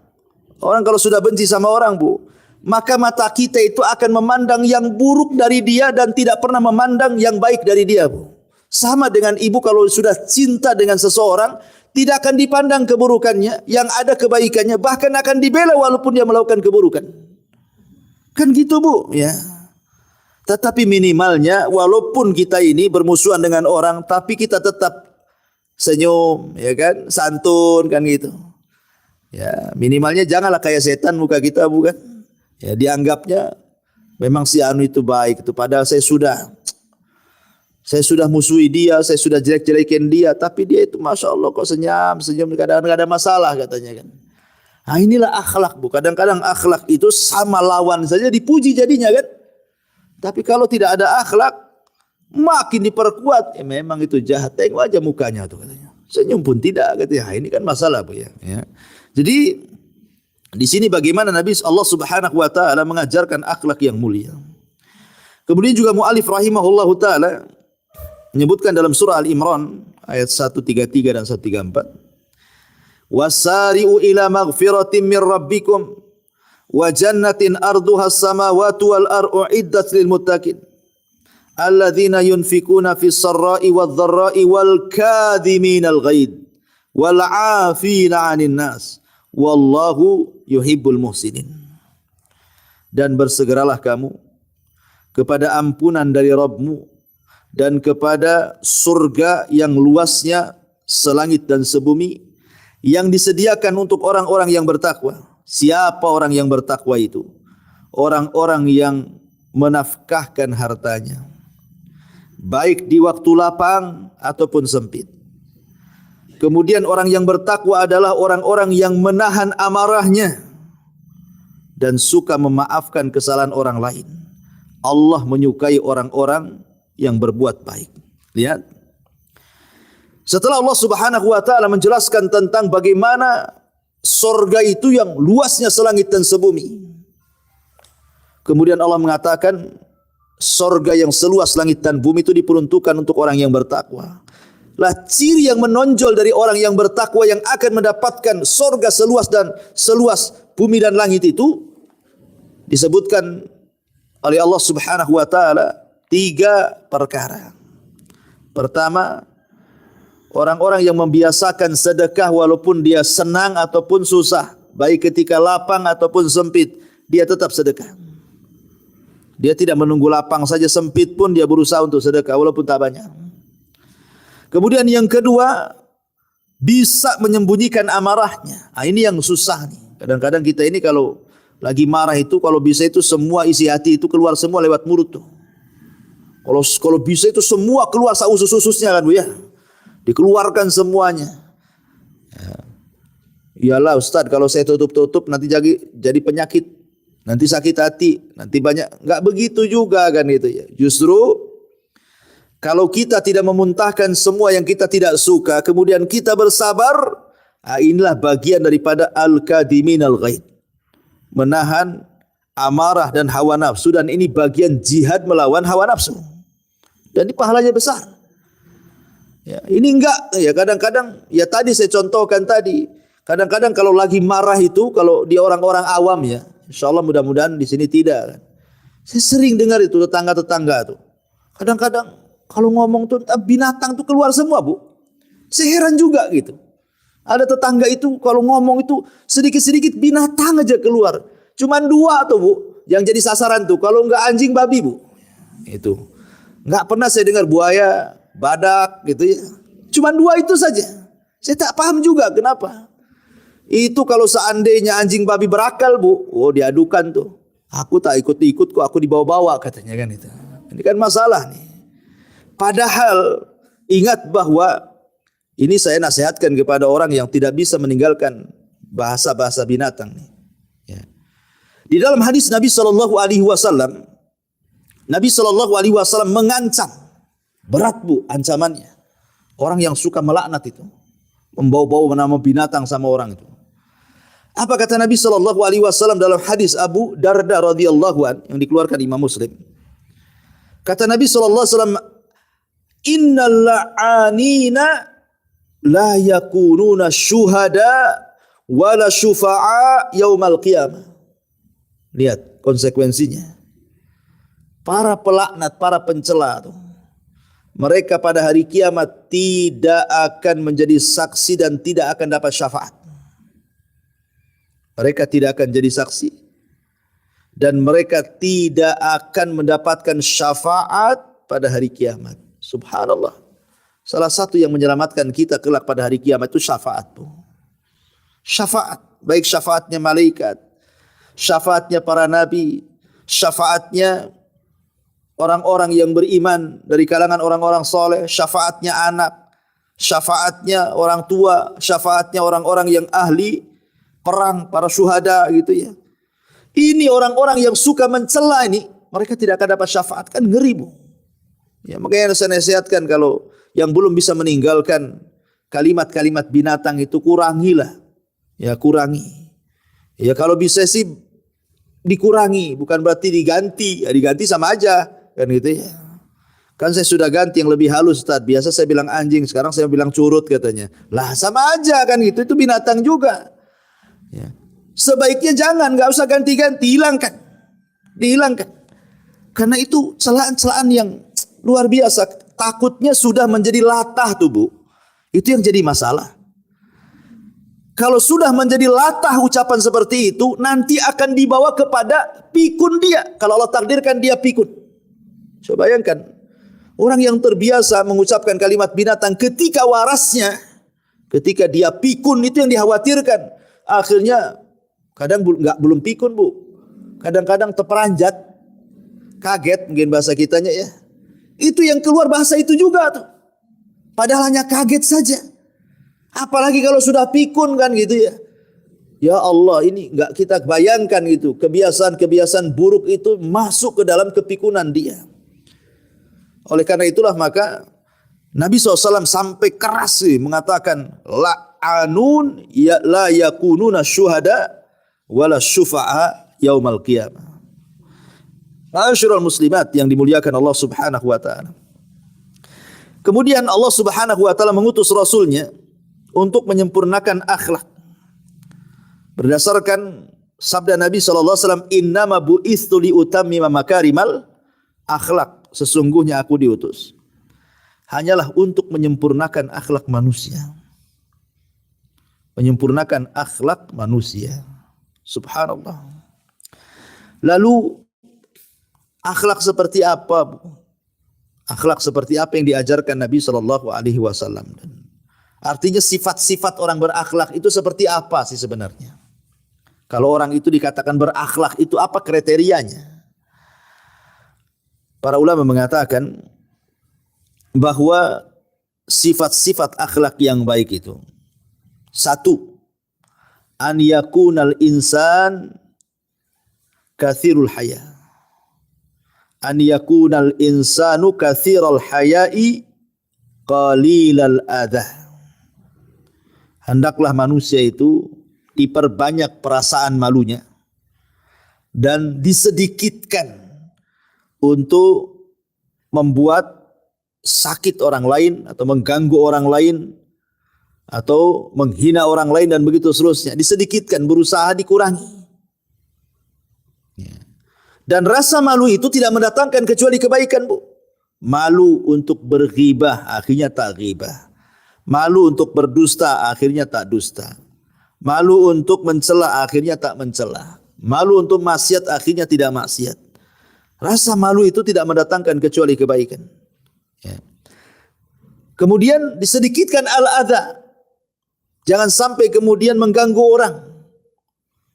kalau sudah benci sama orang Bu, maka mata kita itu akan memandang yang buruk dari dia dan tidak pernah memandang yang baik dari dia Bu. Sama dengan ibu kalau sudah cinta dengan seseorang, tidak akan dipandang keburukannya, yang ada kebaikannya, bahkan akan dibela walaupun dia melakukan keburukan. Kan gitu Bu, ya. Tetapi minimalnya walaupun kita ini bermusuhan dengan orang, tapi kita tetap senyum, ya kan, santun kan gitu. Ya, minimalnya janganlah kayak setan muka kita bukan. Ya, dianggapnya memang si anu itu baik itu, padahal saya sudah musuhi dia, saya sudah jelek-jelekin dia, tapi dia itu masya Allah kok senyum, kadang-kadang ada masalah katanya kan. Nah inilah akhlak Bu. Kadang-kadang akhlak itu sama lawan saja dipuji jadinya kan. Tapi kalau tidak ada akhlak, makin diperkuat. Ya memang itu jahat, tengok aja mukanya tuh katanya. Senyum pun tidak katanya. Ini kan masalah Bu ya. Jadi di sini bagaimana Nabi Allah Subhanahu wa taala mengajarkan akhlak yang mulia. Kemudian juga mu'alif rahimahullahu taala menyebutkan dalam surah Al-Imran ayat 133 dan 134. Wasari'u ila maghfiratin min rabbikum wa jannatin arduha as-samawati wal ardu iddat lil muttaqin alladzina yunfikuna fis sarra'i wadh dharra'i wal kadhiminal ghaidh wal 'afina 'anil nas wallahu yuhibbul muhsinin. Dan bersegeralah kamu kepada ampunan dari Rabbmu dan kepada surga yang luasnya selangit dan sebumi yang disediakan untuk orang-orang yang bertakwa. Siapa orang yang bertakwa itu? Orang-orang yang menafkahkan hartanya, baik di waktu lapang ataupun sempit. Kemudian orang yang bertakwa adalah orang-orang yang menahan amarahnya dan suka memaafkan kesalahan orang lain. Allah menyukai orang-orang yang berbuat baik. Lihat. Setelah Allah Subhanahu wa taala menjelaskan tentang bagaimana surga itu yang luasnya selangit dan sebumi. Kemudian Allah mengatakan surga yang seluas langit dan bumi itu diperuntukkan untuk orang yang bertakwa. Lah ciri yang menonjol dari orang yang bertakwa yang akan mendapatkan surga seluas bumi dan langit itu disebutkan oleh Allah Subhanahu wa taala 3 perkara. Pertama, orang-orang yang membiasakan sedekah walaupun dia senang ataupun susah, baik ketika lapang ataupun sempit, dia tetap sedekah. Dia tidak menunggu lapang saja, sempit pun dia berusaha untuk sedekah walaupun tak banyak. Kemudian yang kedua, bisa menyembunyikan amarahnya. Nah, ini yang susah nih. Kadang-kadang kita ini kalau lagi marah itu, kalau bisa itu semua isi hati itu keluar semua lewat mulut tuh. Kalau bisa itu semua keluar sausus-ususnya kan Bu ya. Dikeluarkan semuanya. Iyalah Ustaz, kalau saya tutup-tutup nanti jadi penyakit, nanti sakit hati, nanti banyak. Enggak begitu juga kan itu ya. Justru kalau kita tidak memuntahkan semua yang kita tidak suka, kemudian kita bersabar, inilah bagian daripada al-kadhiminal ghaidh. Menahan amarah dan hawa nafsu, dan ini bagian jihad melawan hawa nafsu. Dan ini pahalanya besar. Ya, ini enggak ya, kadang-kadang ya tadi saya contohkan tadi, kadang-kadang kalau lagi marah itu, kalau dia orang-orang awam ya, insyaallah mudah-mudahan di sini tidak kan. Saya sering dengar itu tetangga-tetangga tuh. Kadang-kadang kalau ngomong tuh binatang tuh keluar semua Bu. Saya heran juga gitu. Ada tetangga itu kalau ngomong itu sedikit-sedikit binatang aja keluar. Cuman 2 tuh Bu yang jadi sasaran tuh, kalau enggak anjing babi Bu. Itu. Enggak pernah saya dengar buaya, badak gitu ya. Cuman 2 itu saja. Saya tak paham juga kenapa. Itu kalau seandainya anjing babi berakal Bu, oh diadukan tuh. Aku tak ikut-ikut kok, aku dibawa-bawa katanya kan itu. Ini kan masalah nih. Padahal ingat bahwa ini saya nasihatkan kepada orang yang tidak bisa meninggalkan bahasa-bahasa binatang nih. Ya. Di dalam hadis Nabi SAW, Nabi SAW mengancam. Berat Bu ancamannya. Orang yang suka melaknat itu, membawa-bawa nama binatang sama orang itu. Apa kata Nabi sallallahu alaihi wasallam dalam hadis Abu Darda radhiyallahu an yang dikeluarkan Imam Muslim? Kata Nabi sallallahu alaihi wasallam, "Innal la'anina la yakununa syuhada wala syufa'a yaumal qiyamah." Lihat konsekuensinya. Para pelaknat, para pencela itu, mereka pada hari kiamat tidak akan menjadi saksi dan tidak akan dapat syafaat. Mereka tidak akan jadi saksi dan mereka tidak akan mendapatkan syafaat pada hari kiamat. Subhanallah. Salah satu yang menyelamatkan kita kelak pada hari kiamat itu syafaat. Syafaat, baik syafaatnya malaikat, syafaatnya para nabi, syafaatnya orang-orang yang beriman dari kalangan orang-orang soleh, syafaatnya anak, syafaatnya orang tua, syafaatnya orang-orang yang ahli perang, para syuhada gitu ya. Ini orang-orang yang suka mencela ini, mereka tidak akan dapat syafaat, kan ngeri bu. Ya, makanya saya nasihatkan kalau yang belum bisa meninggalkan kalimat-kalimat binatang itu kurangilah. Ya kurangi. Ya kalau bisa sih dikurangi, bukan berarti diganti. Ya diganti sama aja kan gitu ya. Kan saya sudah ganti yang lebih halus Ustaz. Biasa saya bilang anjing, sekarang saya bilang curut katanya. Lah sama aja kan gitu, itu binatang juga. Ya. Sebaiknya jangan, nggak usah ganti-ganti, hilangkan, dihilangkan. Karena itu celaan-celaan yang luar biasa. Takutnya sudah menjadi latah tuh bu. Itu yang jadi masalah. Kalau sudah menjadi latah ucapan seperti itu, nanti akan dibawa kepada pikun dia. Kalau Allah takdirkan dia pikun. Coba bayangkan, orang yang terbiasa mengucapkan kalimat binatang ketika warasnya, ketika dia pikun itu yang dikhawatirkan. Akhirnya kadang belum pikun bu, kadang-kadang terperanjat, kaget mungkin bahasa kitanya ya. Itu yang keluar bahasa itu juga tuh. Padahal hanya kaget saja. Apalagi kalau sudah pikun kan gitu ya. Ya Allah, ini enggak kita bayangkan gitu. Kebiasaan-kebiasaan buruk itu masuk ke dalam kepikunan dia. Oleh karena itulah maka Nabi SAW sampai keras sih mengatakan la'anun ya la yakununa syuhada wala syufa'a yaumal qiyamah. Ma'asyiral muslimat yang dimuliakan Allah Subhanahu wa taala. Kemudian Allah Subhanahu wa taala mengutus rasulnya untuk menyempurnakan akhlak. Berdasarkan sabda Nabi sallallahu alaihi wasallam, "Innama bu'itsu li utammima makarimal akhlak." Sesungguhnya aku diutus hanyalah untuk menyempurnakan akhlak manusia. Menyempurnakan akhlak manusia. Subhanallah. Lalu akhlak seperti apa? Akhlak seperti apa yang diajarkan Nabi sallallahu alaihi wasallam? Artinya sifat-sifat orang berakhlak itu seperti apa sih sebenarnya? Kalau orang itu dikatakan berakhlak itu apa kriterianya? Para ulama mengatakan bahwa sifat-sifat akhlak yang baik itu, satu, an yakunal insan kathirul haya. An yakunal insanu kathirul hayai qalilal adha. Hendaklah manusia itu diperbanyak perasaan malunya dan disedikitkan untuk membuat sakit orang lain atau mengganggu orang lain atau menghina orang lain dan begitu seterusnya. Disedikitkan, berusaha dikurangi. Dan rasa malu itu tidak mendatangkan kecuali kebaikan bu. Malu untuk berghibah akhirnya tak ghibah. Malu untuk berdusta akhirnya tak dusta. Malu untuk mencela akhirnya tak mencela. Malu untuk maksiat akhirnya tidak maksiat. Rasa malu itu tidak mendatangkan kecuali kebaikan. Ya. Kemudian disedikitkan al-adha. Jangan sampai kemudian mengganggu orang.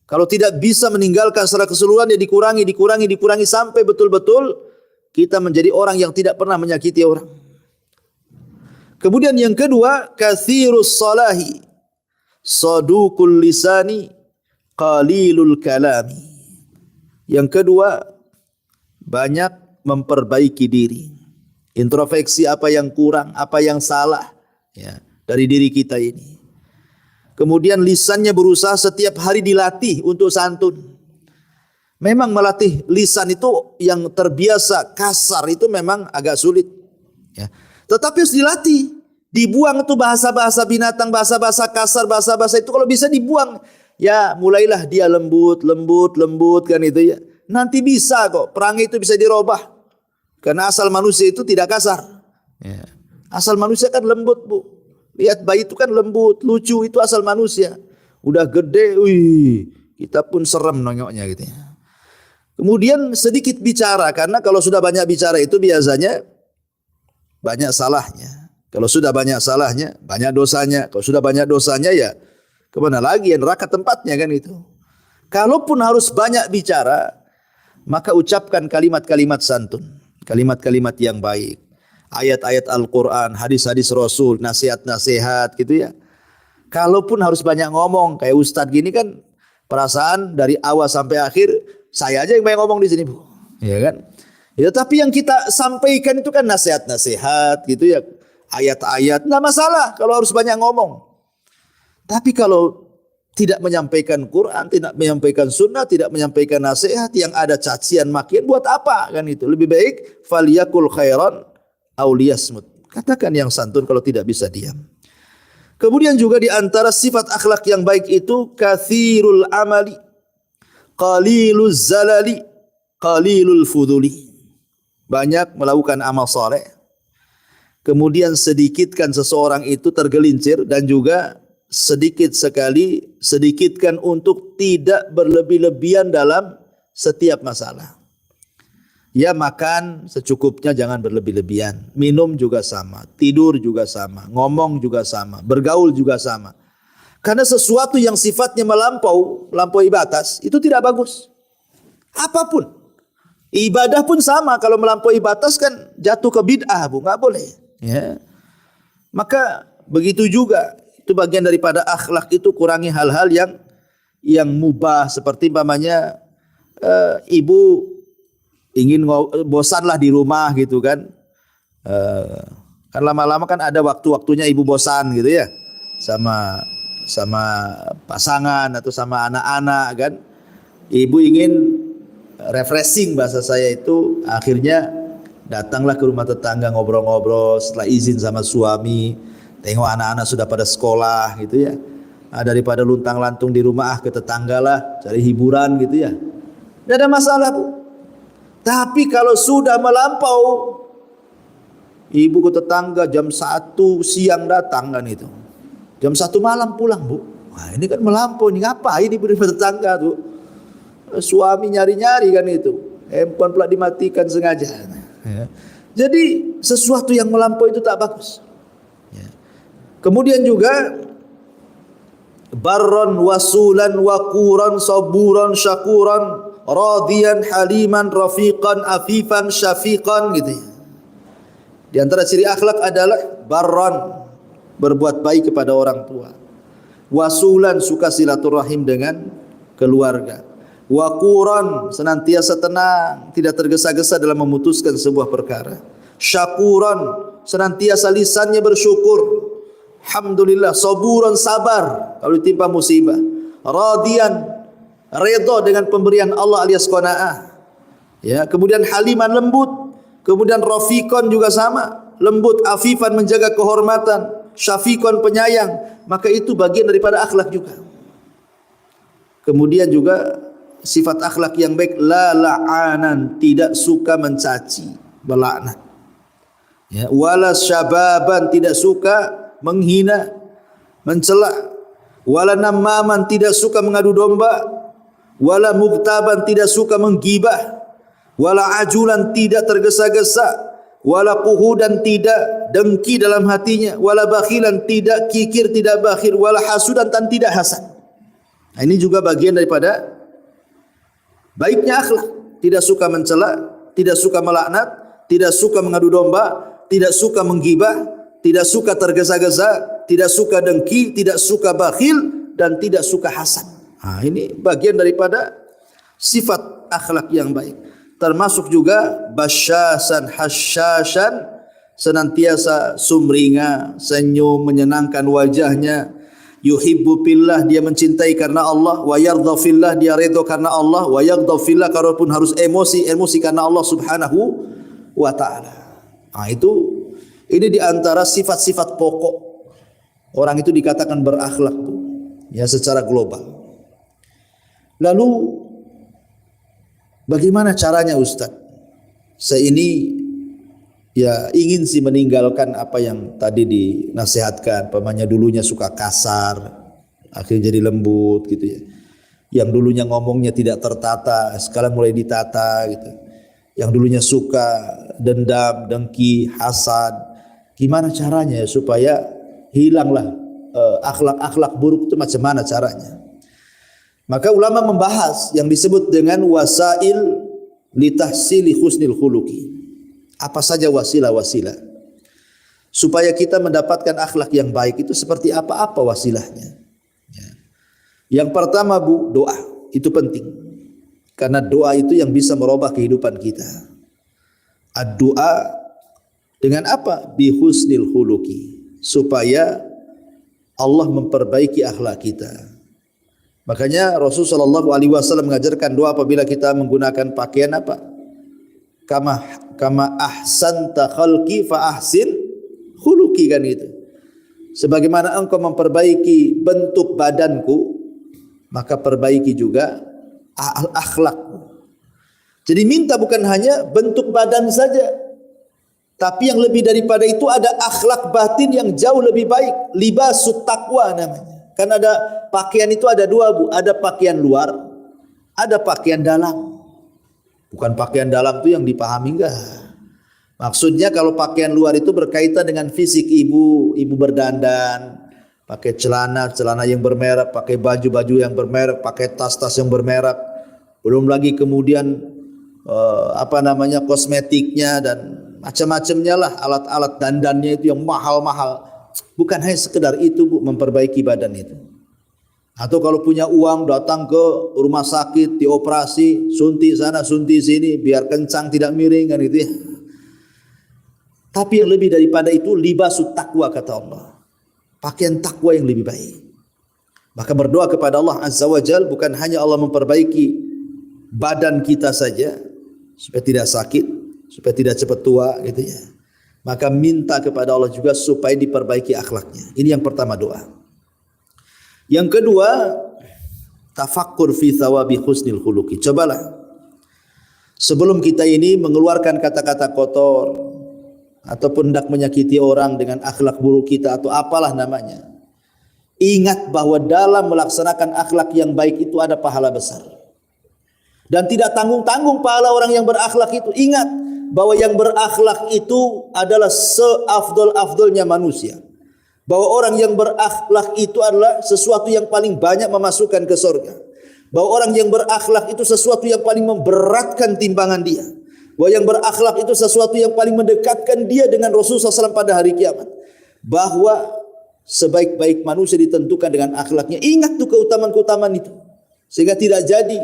Kalau tidak bisa meninggalkan secara keseluruhan, ya dikurangi sampai betul-betul kita menjadi orang yang tidak pernah menyakiti orang. Kemudian yang kedua, kathirus salahi, sadukul lisani, qalilul kalami. Yang kedua, banyak memperbaiki diri. Introspeksi apa yang kurang, apa yang salah ya, dari diri kita ini. Kemudian lisannya berusaha setiap hari dilatih untuk santun. Memang melatih lisan itu yang terbiasa kasar itu memang agak sulit. Ya. Tetapi harus dilatih. Dibuang itu bahasa-bahasa binatang, bahasa-bahasa kasar, bahasa-bahasa itu kalau bisa dibuang. Ya mulailah dia lembut kan itu ya. Nanti bisa kok, perangai itu bisa dirubah. Karena asal manusia itu tidak kasar. Ya. Asal manusia kan lembut, Bu. Lihat bayi itu kan lembut, lucu, itu asal manusia. Udah gede, kita pun serem nengoknya gitu ya. Kemudian sedikit bicara, karena kalau sudah banyak bicara itu biasanya banyak salahnya. Kalau sudah banyak salahnya, banyak dosanya. Kalau sudah banyak dosanya ya kemana lagi, ya neraka tempatnya kan itu. Kalaupun harus banyak bicara, maka ucapkan kalimat-kalimat santun, kalimat-kalimat yang baik. Ayat-ayat Al-Quran, hadis-hadis Rasul, nasihat-nasihat gitu ya. Kalaupun harus banyak ngomong, kayak Ustadz gini kan, perasaan dari awal sampai akhir, saya aja yang banyak ngomong di sini, Bu. Ya kan? Ya, tapi yang kita sampaikan itu kan nasihat-nasihat gitu ya. Ayat-ayat, nggak masalah kalau harus banyak ngomong. Tapi kalau tidak menyampaikan Quran, tidak menyampaikan sunnah, tidak menyampaikan nasihat, yang ada cacian makian, buat apa kan itu? Lebih baik faliyakul khairan auliyasmut. Katakan yang santun kalau tidak bisa diam. Kemudian juga di antara sifat akhlak yang baik itu kathirul amali, qaliluz zalali, qalilul fuduli. Banyak melakukan amal saleh. Kemudian sedikitkan seseorang itu tergelincir, dan juga sedikitkan untuk tidak berlebih-lebihan dalam setiap masalah. Ya makan secukupnya, jangan berlebih-lebihan. Minum juga sama, tidur juga sama, ngomong juga sama, bergaul juga sama. Karena sesuatu yang sifatnya melampaui batas itu tidak bagus. Apapun. Ibadah pun sama, kalau melampaui batas kan jatuh ke bid'ah, Bu, enggak boleh. Ya. Maka begitu juga, itu bagian daripada akhlak itu, kurangi hal-hal yang mubah, seperti umpamanya ibu ingin bosanlah di rumah gitu kan. Kan lama-lama kan ada waktu-waktunya ibu bosan gitu ya, sama pasangan atau sama anak-anak kan. Ibu ingin refreshing, bahasa saya itu, akhirnya datanglah ke rumah tetangga, ngobrol-ngobrol, setelah izin sama suami, tengok anak-anak sudah pada sekolah gitu ya. Daripada luntang-lantung di rumah, ke tetangga lah, cari hiburan gitu ya. Tidak ada masalah, Bu. Tapi kalau sudah melampau, ibu ke tetangga jam 1 siang datang kan itu, jam 1 malam pulang, Bu. Wah, ini kan melampau, ini ngapain ibu di tetangga tuh? Suami nyari-nyari kan itu, handphone pula dimatikan sengaja. Ya. Jadi sesuatu yang melampau itu tak bagus. Ya. Kemudian juga barron wasulan wakuran saburan syakuran radiyan haliman rafiqan afifan syafiqan gitu ya. Di antara ciri akhlak adalah barron, berbuat baik kepada orang tua. Wasulan, suka silaturahim dengan keluarga. Waquran, senantiasa tenang, tidak tergesa-gesa dalam memutuskan sebuah perkara. Syakuran, senantiasa lisannya bersyukur. Alhamdulillah. Saburan, sabar kalau ditimpa musibah. Radian, redha dengan pemberian Allah alias qanaah. Ya, kemudian haliman, lembut. Kemudian rafiqan juga sama, lembut. Afifan, menjaga kehormatan. Syafiqan, penyayang. Maka itu bagian daripada akhlak juga. Kemudian juga sifat akhlak yang baik, la la'anan, tidak suka mencaci, melaknat. Ya, wala syababan, tidak suka menghina, mencela. Wala namaman, tidak suka mengadu domba. Wala mubtaban, tidak suka menggibah. Wala ajulan, tidak tergesa-gesa. Wala quhudan, tidak dengki dalam hatinya. Wala bakhilan, tidak kikir, tidak bakhil. Wala hasudan, dan tidak hasad. Nah, ini juga bagian daripada baiknya akhlak. Tidak suka mencela, tidak suka melaknat, tidak suka mengadu domba, tidak suka menggibah, tidak suka tergesa-gesa, tidak suka dengki, tidak suka bakhil, dan tidak suka hasad. Nah, ini bagian daripada sifat akhlak yang baik. Termasuk juga basyasan hasyasyan, senantiasa sumringah, senyum, menyenangkan wajahnya. Yuhibbu fillah, dia mencintai karena Allah, wa yardha fillah, dia redha karena Allah, wa yaghdab fillah, kalaupun harus emosi karena Allah Subhanahu wa taala. Nah, ini di antara sifat-sifat pokok orang itu dikatakan berakhlak, ya, secara global. Lalu bagaimana caranya, Ustaz? Saya ini ya ingin sih meninggalkan apa yang tadi dinasihatkan. Pamannya dulunya suka kasar, akhirnya jadi lembut gitu ya. Yang dulunya ngomongnya tidak tertata, sekarang mulai ditata gitu. Yang dulunya suka dendam, dengki, hasad. Gimana caranya ya supaya hilanglah akhlak-akhlak buruk itu, macam mana caranya? Maka ulama membahas yang disebut dengan wasail litahsili husnil khuluqi. Apa saja wasilah-wasilah supaya kita mendapatkan akhlak yang baik itu, seperti apa wasilahnya? Ya. Yang pertama, Bu, doa itu penting. Karena doa itu yang bisa merubah kehidupan kita. Ad-doa dengan apa? Bi husnil khuluqi, supaya Allah memperbaiki akhlak kita. Makanya Rasulullah SAW mengajarkan doa apabila kita menggunakan pakaian apa? Kama ahsanta khalqi fa ahsin khuluqi, kan itu. Sebagaimana engkau memperbaiki bentuk badanku, maka perbaiki juga akhlakku. Jadi minta bukan hanya bentuk badan saja, tapi yang lebih daripada itu ada akhlak batin yang jauh lebih baik. Libasut taqwa namanya. Kan ada pakaian itu ada dua, Bu. Ada pakaian luar, ada pakaian dalam. Bukan pakaian dalam itu yang dipahami enggak. Maksudnya kalau pakaian luar itu berkaitan dengan fisik ibu berdandan, pakai celana yang bermerek, pakai baju yang bermerek, pakai tas yang bermerek. Belum lagi kemudian kosmetiknya dan macam-macamnya lah, alat-alat dandannya itu yang mahal-mahal. Bukan hanya sekedar itu, Bu, memperbaiki badan itu. Atau kalau punya uang datang ke rumah sakit, dioperasi, suntik sana, suntik sini, biar kencang tidak miring, kan gitu ya. Tapi yang lebih daripada itu, libasut taqwa, kata Allah. Pakaian takwa yang lebih baik. Maka berdoa kepada Allah Azza wa Jal, bukan hanya Allah memperbaiki badan kita saja, supaya tidak sakit, supaya tidak cepat tua gitu ya. Maka minta kepada Allah juga supaya diperbaiki akhlaknya. Ini yang pertama, doa. Yang kedua, tafakkur fi thawabi husnil khuluqi. Cobalah sebelum kita ini mengeluarkan kata-kata kotor ataupun hendak menyakiti orang dengan akhlak buruk kita atau apalah namanya, ingat bahwa dalam melaksanakan akhlak yang baik itu ada pahala besar. Dan tidak tanggung-tanggung pahala orang yang berakhlak itu. Ingat bahwa yang berakhlak itu adalah seafdol-afdolnya manusia. Bahwa orang yang berakhlak itu adalah sesuatu yang paling banyak memasukkan ke surga. Bahwa orang yang berakhlak itu sesuatu yang paling memberatkan timbangan dia. Bahwa yang berakhlak itu sesuatu yang paling mendekatkan dia dengan Rasulullah SAW pada hari kiamat. Bahwa sebaik-baik manusia ditentukan dengan akhlaknya. Ingat tuh keutamaan-keutamaan itu. Sehingga tidak jadi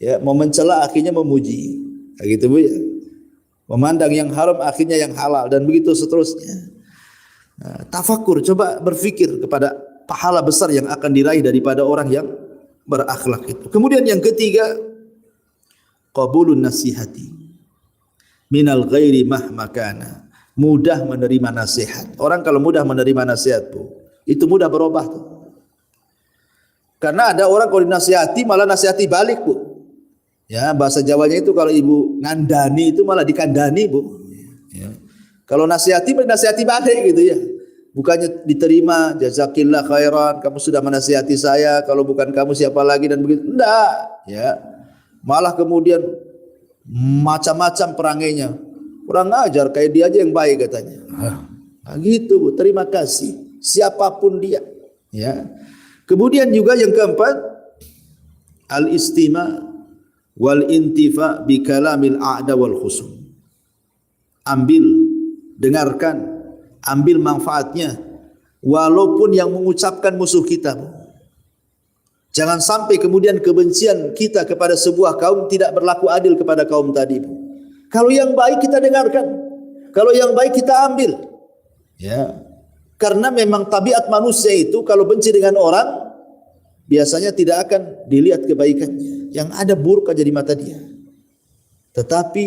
ya mau mencela akhirnya memuji. Kayak gitu, Bu ya. Memandang yang haram akhirnya yang halal, dan begitu seterusnya. Nah, tafakur, coba berfikir kepada pahala besar yang akan diraih daripada orang yang berakhlak itu. Kemudian yang ketiga, qabulun nasihati minal ghairi mahmakana. Mudah menerima nasihat. Orang kalau mudah menerima nasihat, Bu, itu mudah berubah tuh. Karena ada orang kalau dinasihati malah nasihati balik, Bu. Ya, bahasa Jawanya itu kalau ibu ngandani itu malah dikandani, Bu. Ya. Kalau nasihati balik gitu ya. Bukannya diterima, jazakillah khairan, kamu sudah menasihati saya, kalau bukan kamu siapa lagi, dan begitu. Enggak, ya. Malah kemudian macam-macam perangainya. Kurang ajar, kayak dia aja yang baik katanya. Nah, gitu, Bu. Terima kasih siapapun dia, ya. Kemudian juga yang keempat, al-istima' wal intifa bi kalamil a'da wal khusum. Ambil, dengarkan, ambil manfaatnya walaupun yang mengucapkan musuh kita. Jangan sampai kemudian kebencian kita kepada sebuah kaum tidak berlaku adil kepada kaum tadi. Kalau yang baik kita dengarkan, kalau yang baik kita ambil. Ya. Karena memang tabiat manusia itu kalau benci dengan orang biasanya tidak akan dilihat kebaikannya. Yang ada buruk aja di mata dia. Tetapi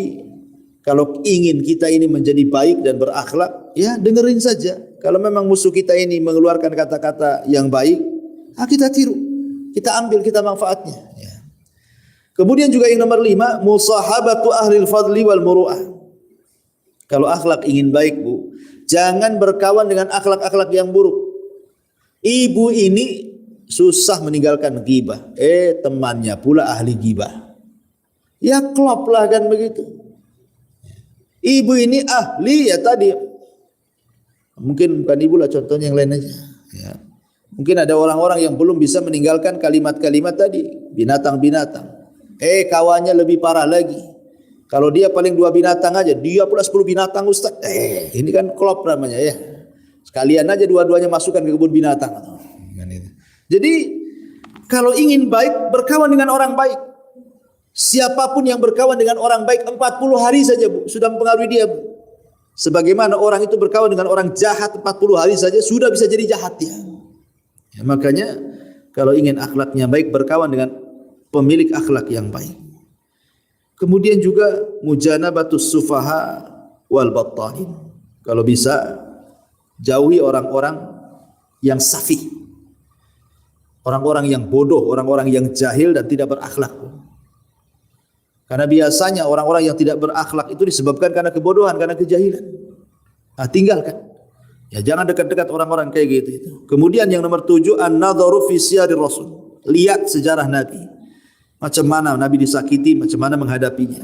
kalau ingin kita ini menjadi baik dan berakhlak, ya dengerin saja. Kalau memang musuh kita ini mengeluarkan kata-kata yang baik, kita tiru. Kita ambil, kita manfaatnya. Ya. Kemudian juga yang nomor 5, musahabatu ahlil fadli wal muru'ah. Kalau akhlak ingin baik, Bu, jangan berkawan dengan akhlak-akhlak yang buruk. Ibu ini susah meninggalkan ghibah. Temannya pula ahli ghibah. Ya klop lah kan begitu. Ibu ini ahli ya tadi. Mungkin bukan ibu lah, contohnya yang lain aja. Ya. Mungkin ada orang-orang yang belum bisa meninggalkan kalimat-kalimat tadi. Binatang-binatang. Kawannya lebih parah lagi. Kalau dia paling 2 binatang aja, dia pula 10 binatang Ustaz. Ini kan klop namanya ya. Sekalian aja dua-duanya masukkan ke kebun binatang. Jadi kalau ingin baik, berkawan dengan orang baik. Siapapun yang berkawan dengan orang baik 40 hari saja, Bu, sudah mempengaruhi dia, Bu. Sebagaimana orang itu berkawan dengan orang jahat 40 hari saja sudah bisa jadi jahat ya. Makanya kalau ingin akhlaknya baik, berkawan dengan pemilik akhlak yang baik. Kemudian juga mujanabatus sufaha wal battalin. Kalau bisa jauhi orang-orang yang safih. Orang-orang yang bodoh, orang-orang yang jahil dan tidak berakhlak. Karena biasanya orang-orang yang tidak berakhlak itu disebabkan karena kebodohan, karena kejahilan. Tinggalkan. Ya, jangan dekat-dekat orang-orang kayak gitu itu. Kemudian yang nomor 7, an-nadharu fi siyarir rasul. Lihat sejarah Nabi. Macam mana Nabi disakiti, macam mana menghadapinya.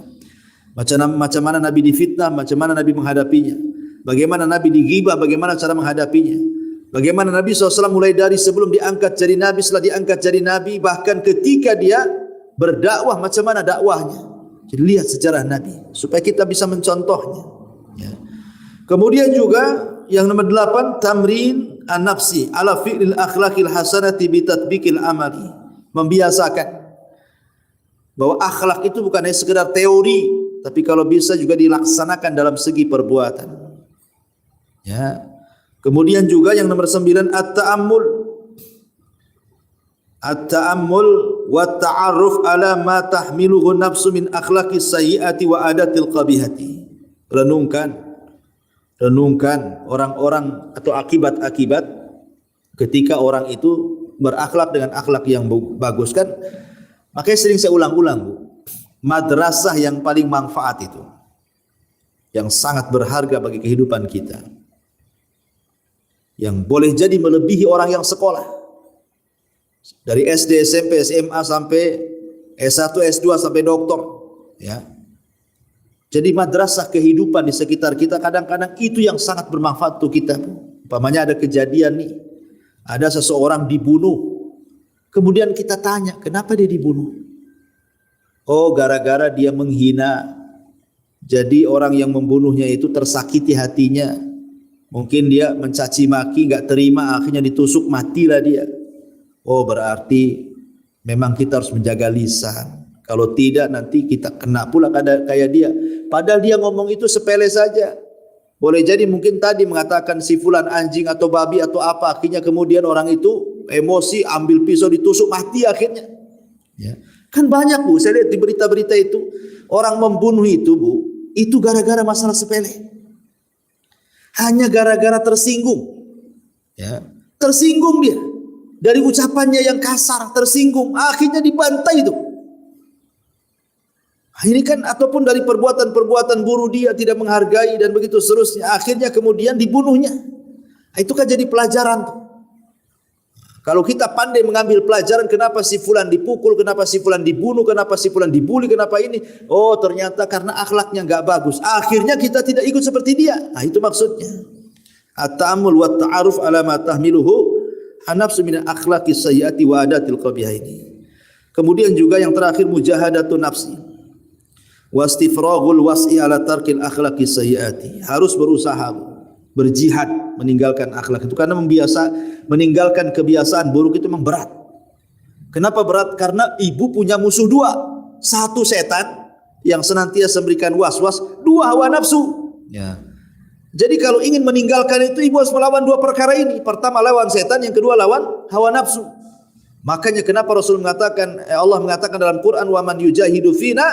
Macam mana Nabi difitnah, macam mana Nabi menghadapinya. Bagaimana Nabi dighibah, bagaimana cara menghadapinya. Bagaimana Nabi SAW mulai dari sebelum diangkat jadi Nabi, setelah diangkat jadi Nabi, bahkan ketika dia berdakwah, macam mana dakwahnya. Jadi lihat sejarah Nabi, supaya kita bisa mencontohnya. Ya. Kemudian juga yang nomor 8, tamrin an-nafsi ala fi'lil akhlaqil hasanati bitatbiqil amali. Membiasakan bahwa akhlak itu bukan hanya sekedar teori, tapi kalau bisa juga dilaksanakan dalam segi perbuatan. Ya. Kemudian juga yang nomor 9, at-ta'ammul. At-ta'ammul wa ta'arruf ala ma tahmiluhu nafsu min akhlaqis sayyiati wa adatil qabihati. Renungkan orang-orang atau akibat-akibat ketika orang itu berakhlak dengan akhlak yang bagus kan. Makanya sering saya ulang-ulang, Bu. Madrasah yang paling manfaat itu, yang sangat berharga bagi kehidupan kita, yang boleh jadi melebihi orang yang sekolah. Dari SD, SMP, SMA sampai S1, S2 sampai doktor, ya. Jadi madrasah kehidupan di sekitar kita kadang-kadang itu yang sangat bermanfaat untuk kita. Umpamanya ada kejadian nih, ada seseorang dibunuh. Kemudian kita tanya, kenapa dia dibunuh? Oh, gara-gara dia menghina. Jadi orang yang membunuhnya itu tersakiti hatinya. Mungkin dia mencaci maki, enggak terima, akhirnya ditusuk, matilah dia. Oh, berarti memang kita harus menjaga lisan. Kalau tidak nanti kita kena pula kayak dia. Padahal dia ngomong itu sepele saja. Boleh jadi mungkin tadi mengatakan si fulan anjing atau babi atau apa, akhirnya kemudian orang itu emosi, ambil pisau ditusuk, mati akhirnya. Ya. Kan banyak, Bu, saya lihat di berita-berita itu orang membunuh itu, Bu, itu gara-gara masalah sepele. Hanya gara-gara tersinggung. Ya. Tersinggung dia. Dari ucapannya yang kasar, tersinggung, akhirnya dibantai itu. Ini kan ataupun dari perbuatan-perbuatan buruk dia tidak menghargai dan begitu seterusnya, akhirnya kemudian dibunuhnya. Itu kan jadi pelajaran tuh. Kalau kita pandai mengambil pelajaran, kenapa si fulan dipukul, kenapa si fulan dibunuh, kenapa si fulan dibuli, kenapa ini? Oh, ternyata karena akhlaknya enggak bagus. Akhirnya kita tidak ikut seperti dia. Nah, itu maksudnya. At-ta'ammul wa ta'aruf ala ma tahmiluhu an-nafsu min akhlaqis sayyiati wa adatil qabihah ini. Kemudian juga yang terakhir mujahadatun nafsi. Wastifraghul was'i ala tarkil akhlaqis sayyiati. Harus berusaha, berjihad meninggalkan akhlak itu, karena meninggalkan kebiasaan buruk itu memang berat. Kenapa berat? Karena ibu punya musuh 2. 1 setan yang senantiasa memberikan was-was, 2 hawa nafsu. Ya. Jadi kalau ingin meninggalkan itu, ibu harus melawan dua perkara ini. Pertama lawan setan, yang kedua lawan hawa nafsu. Makanya kenapa Rasul mengatakan, Allah mengatakan dalam Quran, wa man yujahidu fina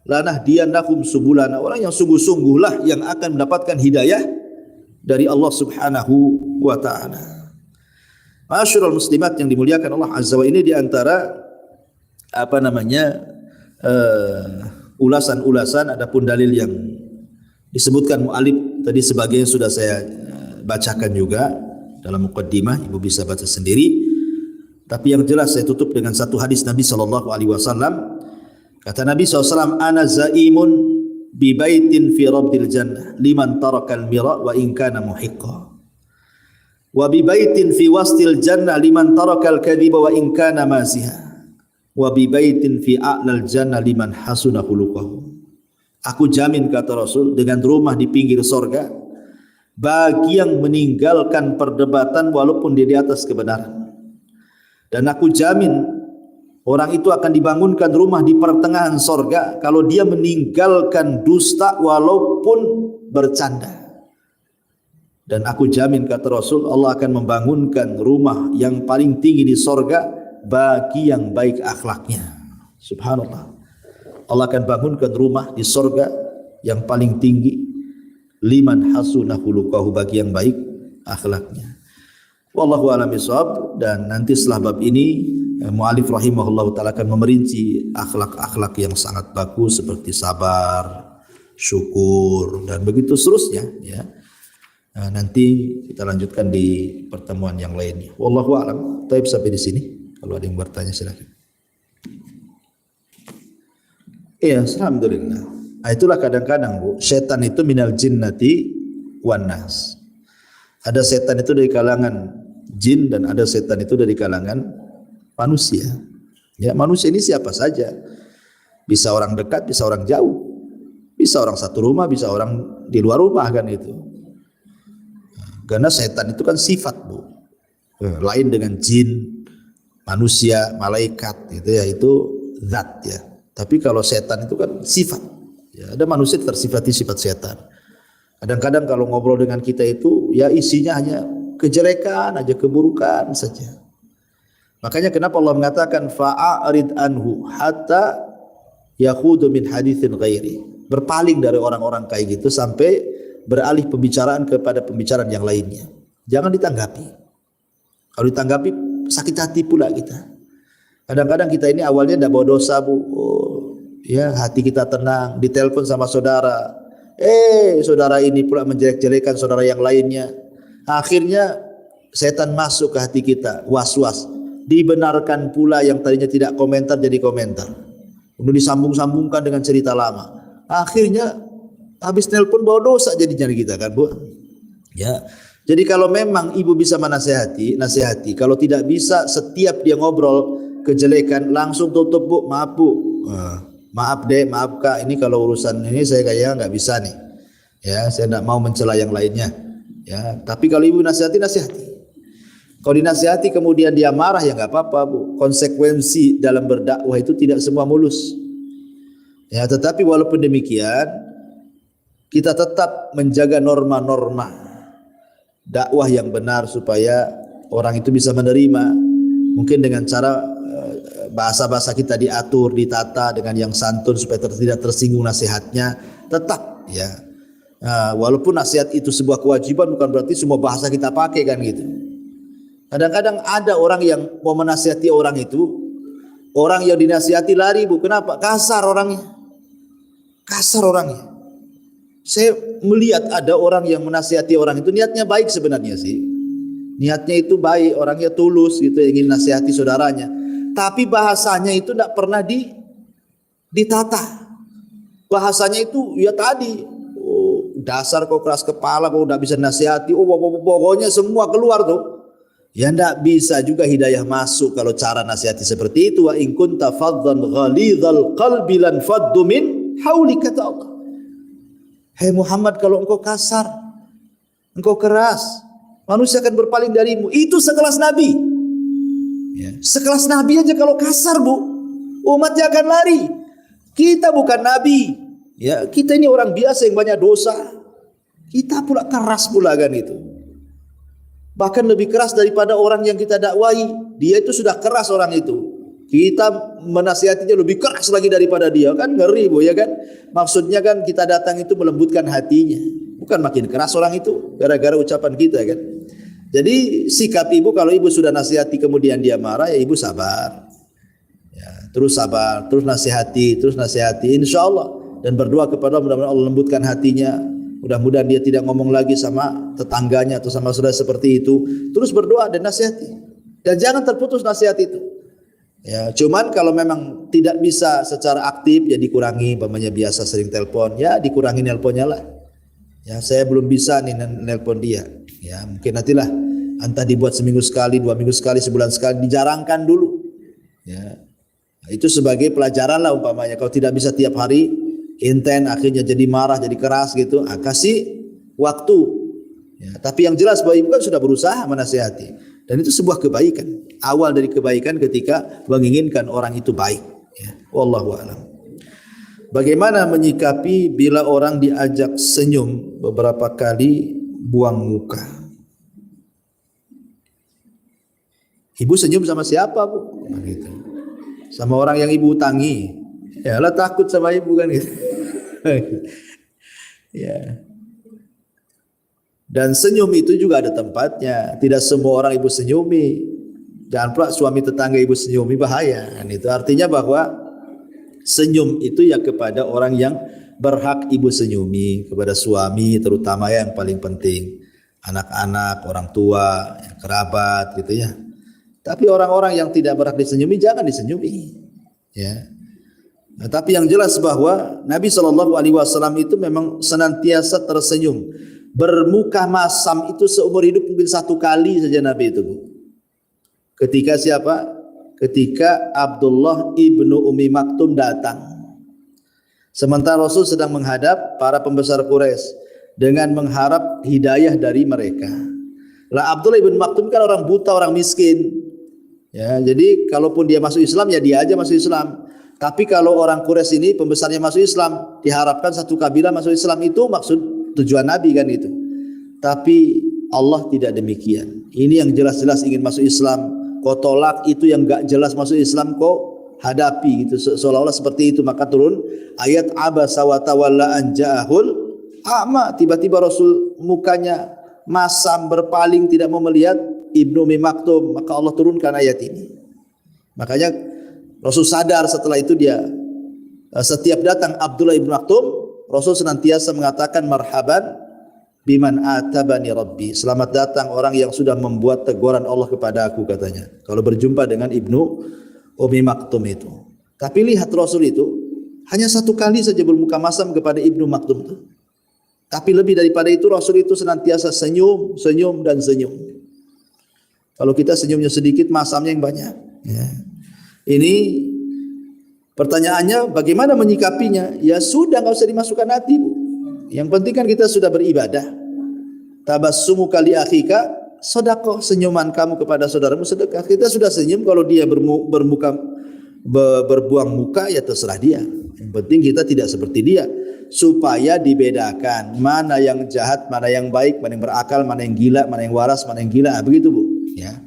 lanahdiyannahum subulana. Orang yang sungguh-sungguhlah yang akan mendapatkan hidayah dari Allah Subhanahu wa taala. Ma'asyiral muslimat yang dimuliakan Allah Azza wa, ini di antara ulasan-ulasan, adapun dalil yang disebutkan mu'alif tadi sebagian sudah saya bacakan juga dalam muqaddimah, ibu bisa baca sendiri. Tapi yang jelas saya tutup dengan satu hadis Nabi sallallahu alaihi wasallam. Kata Nabi SAW, ana zaimun bi baitin fi rabdil jannah liman tarakal mira wa in kana muhiqqa. Wa bi baitin fi wastil jannah liman tarakal kadhiba wa in kana maziha. Wa bi baitin fi a'lal jannah liman hasuna khuluquhu. Aku jamin, kata Rasul, dengan rumah di pinggir sorga bagi yang meninggalkan perdebatan walaupun dia di atas kebenaran. Dan aku jamin orang itu akan dibangunkan rumah di pertengahan sorga kalau dia meninggalkan dusta walaupun bercanda. Dan aku jamin, kata Rasul, Allah akan membangunkan rumah yang paling tinggi di sorga bagi yang baik akhlaknya. Subhanallah. Allah akan bangunkan rumah di sorga yang paling tinggi, liman hasuna khuluquhu, bagi yang baik akhlaknya. Wallahu a'lam bishawab. Dan nanti setelah bab ini mu'alif rahimahullah ta'ala akan memerinci akhlak-akhlak yang sangat bagus seperti sabar, syukur, dan begitu seterusnya ya. Nanti kita lanjutkan di pertemuan yang lainnya. Wallahu a'lam. Taib sampai di sini. Kalau ada yang bertanya silakan. Iya, alhamdulillah. Itulah kadang-kadang, Bu, setan itu minal jinnati wan nas. Ada setan itu dari kalangan jin dan ada setan itu dari kalangan manusia. Ya, manusia ini siapa saja. Bisa orang dekat, bisa orang jauh. Bisa orang satu rumah, bisa orang di luar rumah kan itu. Karena setan itu kan sifat, Bu. Lain dengan jin, manusia, malaikat gitu ya, itu zat ya. Tapi kalau setan itu kan sifat. Ya, ada manusia tersifati sifat setan. Kadang-kadang kalau ngobrol dengan kita itu ya isinya hanya kejelekan aja, keburukan saja. Makanya kenapa Allah mengatakan fa'arid anhu hatta yakhudu min haditsin ghairi. Berpaling dari orang-orang kayak gitu sampai beralih pembicaraan kepada pembicaraan yang lainnya. Jangan ditanggapi. Kalau ditanggapi sakit hati pula kita. Kadang-kadang kita ini awalnya tidak bawa dosa, Bu. Ya, hati kita tenang, ditelepon sama saudara. Saudara ini pula menjelek-jelekan saudara yang lainnya. Akhirnya setan masuk ke hati kita, was-was. Dibenarkan pula yang tadinya tidak komentar jadi komentar. Kemudian disambung-sambungkan dengan cerita lama. Akhirnya habis telepon bawa dosa jadinya kita kan, Bu. Ya. Jadi kalau memang ibu bisa nasihati. Kalau tidak bisa, setiap dia ngobrol kejelekan langsung tutup, Bu. Maaf, Bu. Maaf deh, maaf Kak, ini kalau urusan ini saya kayaknya nggak bisa nih. Ya, saya tidak mau mencela yang lainnya. Ya, tapi kalau ibu nasihati. Kalau dinasihati kemudian dia marah ya nggak apa-apa, Bu. Konsekuensi dalam berdakwah itu tidak semua mulus. Ya, tetapi walaupun demikian kita tetap menjaga norma-norma dakwah yang benar supaya orang itu bisa menerima. Mungkin dengan cara bahasa-bahasa kita diatur, ditata dengan yang santun supaya tidak tersinggung nasihatnya. Tetap ya. Walaupun nasihat itu sebuah kewajiban, bukan berarti semua bahasa kita pakai kan gitu. Kadang-kadang ada orang yang mau menasihati orang itu, orang yang dinasihati lari, Bu. Kenapa? Kasar orangnya. Saya melihat ada orang yang menasihati orang itu niatnya baik sebenarnya sih. Niatnya itu baik, orangnya tulus gitu, ingin nasihati saudaranya. Tapi bahasanya itu tidak pernah ditata. Bahasanya itu ya tadi, dasar kau keras kepala, kau tidak bisa nasihati. Pokoknya semua keluar tuh. Ya tidak bisa juga hidayah masuk kalau cara nasihati seperti itu. Wa in kunta faddan ghalidhal qalbi lan faddu min hauli, kata Allah. Hai Muhammad, kalau engkau kasar, engkau keras, manusia akan berpaling darimu. Itu sekelas Nabi. Ya. Sekelas Nabi aja kalau kasar, Bu, umatnya akan lari. Kita bukan Nabi. Ya, kita ini orang biasa yang banyak dosa. Kita pula keras pula kan itu. Bahkan lebih keras daripada orang yang kita dakwai. Dia itu sudah keras orang itu. Kita menasihatinya lebih keras lagi daripada dia, kan ngeri Bu ya kan. Maksudnya kan kita datang itu melembutkan hatinya, bukan makin keras orang itu gara-gara ucapan kita kan. Jadi sikap ibu, kalau ibu sudah nasihati kemudian dia marah, ya ibu sabar. Ya, terus sabar, terus nasihati insya Allah, dan berdoa kepada Allah mudah-mudahan Allah lembutkan hatinya. Mudah-mudahan dia tidak ngomong lagi sama tetangganya atau sama saudara seperti itu. Terus berdoa dan nasihati, dan jangan terputus nasihat itu. Ya, cuman kalau memang tidak bisa secara aktif ya dikurangi, umpamanya biasa sering telepon, ya dikurangi nelponnya lah. Ya, saya belum bisa nih nelpon dia. Ya, mungkin nantilah, entah dibuat seminggu sekali, 2 minggu sekali, sebulan sekali, dijarangkan dulu. Ya. Nah, itu sebagai pelajaran lah umpamanya. Kalau tidak bisa tiap hari, inten akhirnya jadi marah, jadi keras gitu, kasih waktu. Ya, tapi yang jelas bahwa ibu kan sudah berusaha menasihati. Dan itu sebuah kebaikan. Awal dari kebaikan ketika menginginkan orang itu baik. Ya. Wallahu a'lam. Bagaimana menyikapi bila orang diajak senyum beberapa kali buang muka? Ibu senyum sama siapa Bu? Nah, gitu. Sama orang yang ibu utangi. Ya lah, takut sama ibu kan gitu. Ya. Dan senyum itu juga ada tempatnya. Tidak semua orang ibu senyumi. Jangan pula suami tetangga ibu senyumi, bahaya. Dan itu artinya bahwa senyum itu ya kepada orang yang berhak ibu senyumi, kepada suami terutama yang paling penting, anak-anak, orang tua, kerabat gitu ya. Tapi orang-orang yang tidak berhak disenyumi jangan disenyumi. Ya. Nah, tapi yang jelas bahwa Nabi SAW itu memang senantiasa tersenyum. Bermuka masam itu seumur hidup mungkin 1 kali saja Nabi itu. Ketika siapa? Ketika Abdullah ibnu Umi Maktum datang. Sementara Rasul sedang menghadap para pembesar Quraisy dengan mengharap hidayah dari mereka. Lah Abdullah ibnu Maktum kan orang buta, orang miskin. Ya, jadi kalaupun dia masuk Islam ya dia aja masuk Islam. Tapi kalau orang Quraisy ini pembesarnya masuk Islam, diharapkan satu kabilah masuk Islam, itu maksud tujuan Nabi kan itu. Tapi Allah tidak demikian. Ini yang jelas-jelas ingin masuk Islam, kau tolak, itu yang gak jelas masuk Islam kau hadapi gitu, seolah-olah seperti itu. Maka turun ayat abasa wa tawalla an ja'ahul a'ma. Tiba-tiba Rasul mukanya masam, berpaling, tidak mau melihat Ibnu Umi Maktum. Maka Allah turunkan ayat ini. Makanya Rasul sadar setelah itu dia setiap datang Abdullah ibnu Maktum, Rasul senantiasa mengatakan marhaban biman atabani rabbi. Selamat datang orang yang sudah membuat teguran Allah kepada aku, katanya. Kalau berjumpa dengan Ibnu Umi Maktum itu. Tapi lihat Rasul itu hanya 1 kali saja bermuka masam kepada Ibnu Maktum itu. Tapi lebih daripada itu Rasul itu senantiasa senyum, senyum dan senyum. Kalau kita senyumnya sedikit, masamnya yang banyak. Ya. Ini pertanyaannya bagaimana menyikapinya? Ya sudah, nggak usah dimasukkan hati Bu. Yang penting kan kita sudah beribadah. Tabassumu kali akhika sedekah, senyuman kamu kepada saudaramu sedekah. Kita sudah senyum, kalau dia berbuang muka ya terserah dia. Yang penting kita tidak seperti dia, supaya dibedakan mana yang jahat, mana yang baik, mana yang berakal, mana yang gila, mana yang waras, mana yang gila. Begitu Bu. Ya.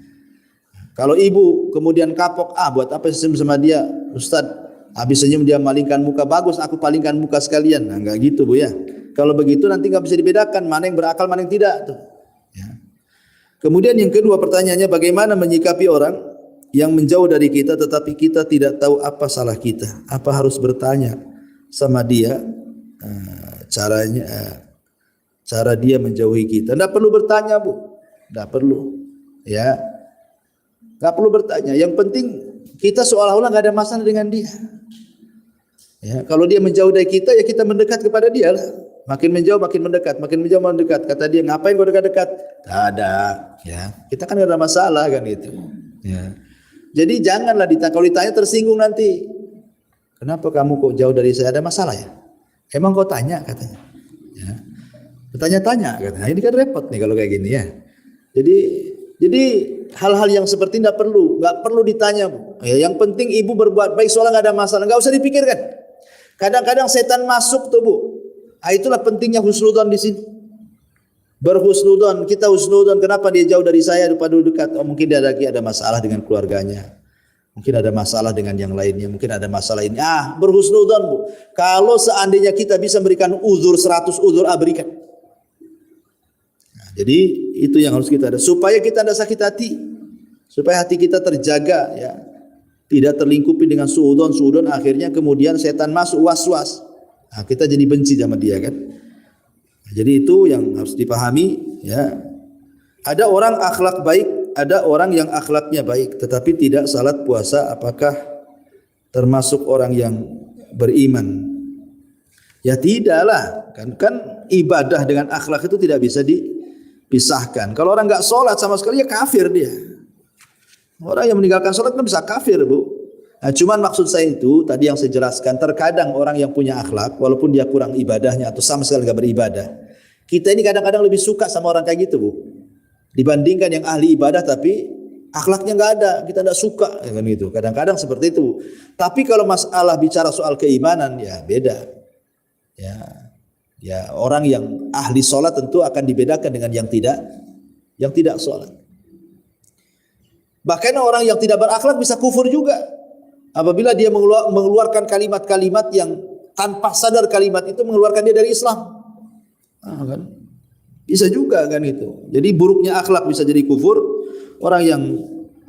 Kalau ibu kemudian kapok, buat apa senyum sama dia? Ustaz, habis senyum dia malingkan muka, bagus aku palingkan muka sekalian. Nah, enggak gitu Bu ya. Kalau begitu nanti enggak bisa dibedakan mana yang berakal, mana yang tidak tuh. Ya. Kemudian yang kedua pertanyaannya, bagaimana menyikapi orang yang menjauh dari kita tetapi kita tidak tahu apa salah kita? Apa harus bertanya sama dia caranya, cara dia menjauhi kita? Enggak perlu bertanya Bu, enggak perlu. Ya. Gak perlu bertanya. Yang penting kita seolah-olah gak ada masalah dengan dia. Ya, kalau dia menjauh dari kita, ya kita mendekat kepada dia lah. Makin menjauh, makin mendekat, makin menjauh, makin mendekat. Kata dia, ngapain kau dekat-dekat? Tak ada. Ya, kita kan gak ada masalah kan itu. Ya. Jadi janganlah ditanya. Kalau ditanya tersinggung nanti. Kenapa kamu kok jauh dari saya? Ada masalah ya? Emang kau tanya katanya. Ya. Bertanya-tanya katanya. Ini kan repot nih kalau kayak gini ya. Jadi hal-hal yang seperti ini nggak perlu ditanya Bu. Ya, yang penting ibu berbuat baik, soalnya nggak ada masalah, nggak usah dipikirkan. Kadang-kadang setan masuk tuh Bu. Itulah pentingnya husnudzon di sini. Berhusnudon, kita husnudon, kenapa dia jauh dari saya daripada dekat? Oh, mungkin dia lagi ada masalah dengan keluarganya. Mungkin ada masalah dengan yang lainnya, mungkin ada masalah ini. Berhusnudon, Bu. Kalau seandainya kita bisa berikan uzur 100 uzur, berikan. Nah, jadi itu yang harus kita ada supaya kita tidak sakit hati. Supaya hati kita terjaga, ya. Tidak terlingkupi dengan suudon, akhirnya kemudian setan masuk was-was. Nah, kita jadi benci sama dia kan. Jadi itu yang harus dipahami, ya. Ada orang akhlak baik, ada orang yang akhlaknya baik tetapi tidak salat puasa, apakah termasuk orang yang beriman? Ya tidaklah, kan ibadah dengan akhlak itu tidak bisa dipisahkan. Kalau orang enggak salat sama sekali ya kafir dia. Orang yang meninggalkan salat kan bisa kafir, Bu. Nah, cuman maksud saya itu tadi yang saya jelaskan, terkadang orang yang punya akhlak walaupun dia kurang ibadahnya atau sama sekali enggak beribadah, kita ini kadang-kadang lebih suka sama orang kayak gitu, Bu, dibandingkan yang ahli ibadah tapi akhlaknya enggak ada, kita enggak suka kan gitu. Kadang-kadang seperti itu. Tapi kalau masalah bicara soal keimanan ya beda. Ya orang yang ahli salat tentu akan dibedakan dengan yang tidak salat. Bahkan orang yang tidak berakhlak bisa kufur juga. Apabila dia mengeluarkan kalimat-kalimat yang tanpa sadar kalimat itu mengeluarkan dia dari Islam. Kan? Bisa juga kan itu. Jadi buruknya akhlak bisa jadi kufur. Orang yang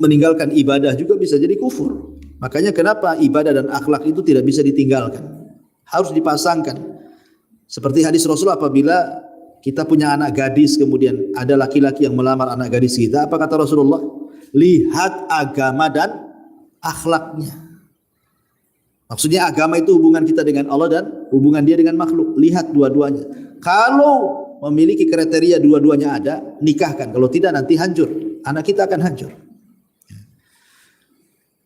meninggalkan ibadah juga bisa jadi kufur. Makanya kenapa ibadah dan akhlak itu tidak bisa ditinggalkan. Harus dipasangkan. Seperti hadis Rasul, apabila kita punya anak gadis kemudian ada laki-laki yang melamar anak gadis kita, apa kata Rasulullah? Lihat agama dan akhlaknya. Maksudnya agama itu hubungan kita dengan Allah dan hubungan dia dengan makhluk. Lihat dua-duanya. Kalau memiliki kriteria dua-duanya ada, nikahkan. Kalau tidak nanti hancur. Anak kita akan hancur.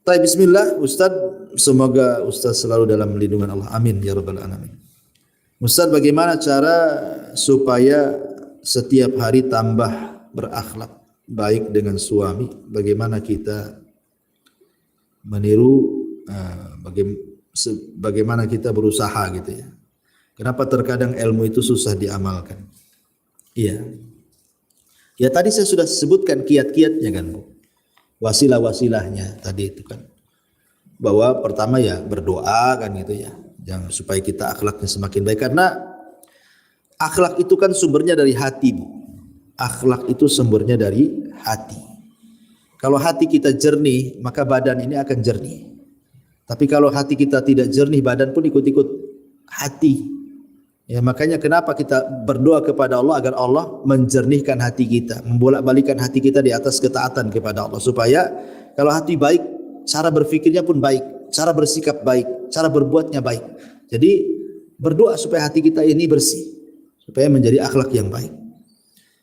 Baik, bismillah. Ustaz, semoga Ustaz selalu dalam lindungan Allah. Amin ya rabbal alamin. Ustaz, bagaimana cara supaya setiap hari tambah berakhlak baik dengan suami? Bagaimana kita meniru, bagaimana kita berusaha gitu ya. Kenapa terkadang ilmu itu susah diamalkan? Iya. Ya tadi saya sudah sebutkan kiat-kiatnya kan, Bu. Wasilah-wasilahnya tadi itu kan. Bahwa pertama ya berdoa kan gitu ya. Jangan supaya kita akhlaknya semakin baik, karena akhlak itu kan sumbernya dari hati, Bu. Akhlak itu sumbernya dari hati. Kalau hati kita jernih, maka badan ini akan jernih. Tapi kalau hati kita tidak jernih, badan pun ikut-ikut hati. Ya, makanya kenapa kita berdoa kepada Allah agar Allah menjernihkan hati kita, membolak-balikan hati kita di atas ketaatan kepada Allah, supaya kalau hati baik, cara berfikirnya pun baik, cara bersikap baik, cara berbuatnya baik. Jadi berdoa supaya hati kita ini bersih, supaya menjadi akhlak yang baik.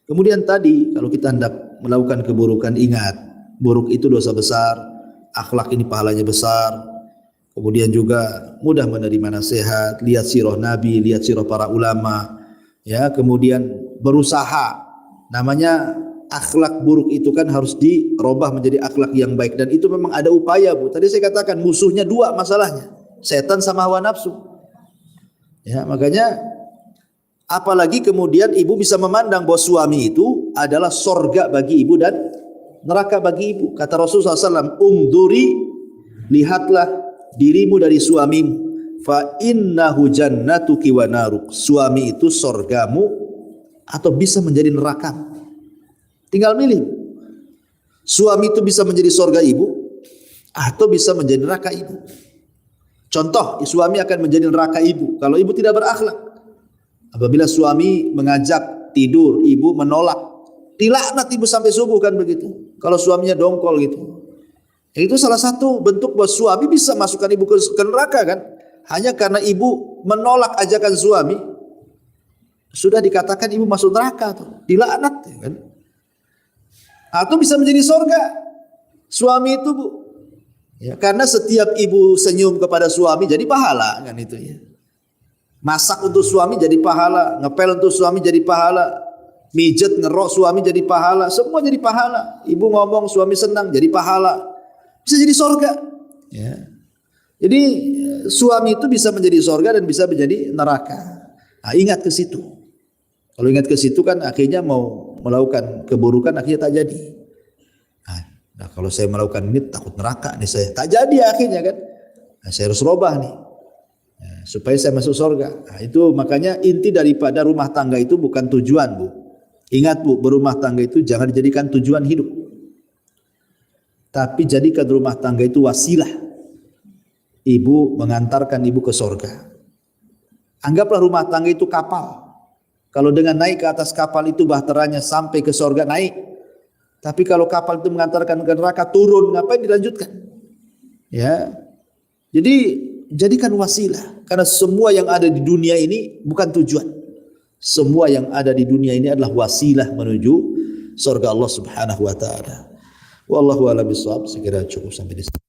Kemudian tadi kalau kita hendak melakukan keburukan, ingat, buruk itu dosa besar, akhlak ini pahalanya besar. Kemudian juga mudah menerima nasihat, lihat sirah Nabi, lihat sirah para ulama, ya. Kemudian berusaha, namanya akhlak buruk itu kan harus dirubah menjadi akhlak yang baik, dan itu memang ada upaya, Bu. Tadi saya katakan musuhnya dua masalahnya, setan sama hawa nafsu. Ya, makanya apalagi kemudian ibu bisa memandang bahwa suami itu adalah sorga bagi ibu dan neraka bagi ibu. Kata Rasulullah SAW, umduri, lihatlah dirimu dari suamimu, fa innahu jannatuki wa naruk. Suami itu sorgamu atau bisa menjadi neraka. Tinggal milih. Suami itu bisa menjadi sorga ibu atau bisa menjadi neraka ibu. Contoh, suami akan menjadi neraka ibu kalau ibu tidak berakhlak. Apabila suami mengajak tidur, ibu menolak, dilaknat ibu sampai subuh kan begitu. Kalau suaminya dongkol gitu. Itu salah satu bentuk bahwa suami bisa masukkan ibu ke neraka kan. Hanya karena ibu menolak ajakan suami, sudah dikatakan ibu masuk neraka tuh, dilaknat ya kan. Atau bisa menjadi surga suami itu, Bu. Ya, karena setiap ibu senyum kepada suami jadi pahala kan itu ya. Masak untuk suami jadi pahala, ngepel untuk suami jadi pahala, mijet ngerok suami jadi pahala, semua jadi pahala. Ibu ngomong suami senang jadi pahala. Bisa jadi surga. Ya. Jadi suami itu bisa menjadi surga dan bisa menjadi neraka. Nah, ingat ke situ. Kalau ingat ke situ kan akhirnya mau melakukan keburukan akhirnya tak jadi. Nah, kalau saya melakukan ini takut neraka nih saya. Tak jadi akhirnya kan. Nah, saya harus robah nih. Nah, supaya saya masuk surga. Nah, itu makanya inti daripada rumah tangga itu bukan tujuan, Bu. Ingat, Bu, berumah tangga itu jangan dijadikan tujuan hidup. Tapi jadikan rumah tangga itu wasilah. Ibu mengantarkan ibu ke surga. Anggaplah rumah tangga itu kapal. Kalau dengan naik ke atas kapal itu bahteranya sampai ke surga naik. Tapi kalau kapal itu mengantarkan ke neraka turun, ngapain dilanjutkan? Ya. Jadi jadikan wasilah. Karena semua yang ada di dunia ini bukan tujuan. Semua yang ada di dunia ini adalah wasilah menuju surga Allah Subhanahu wa taala. Wallahu a'lam bishawab. Sekira cukup sampai di sini.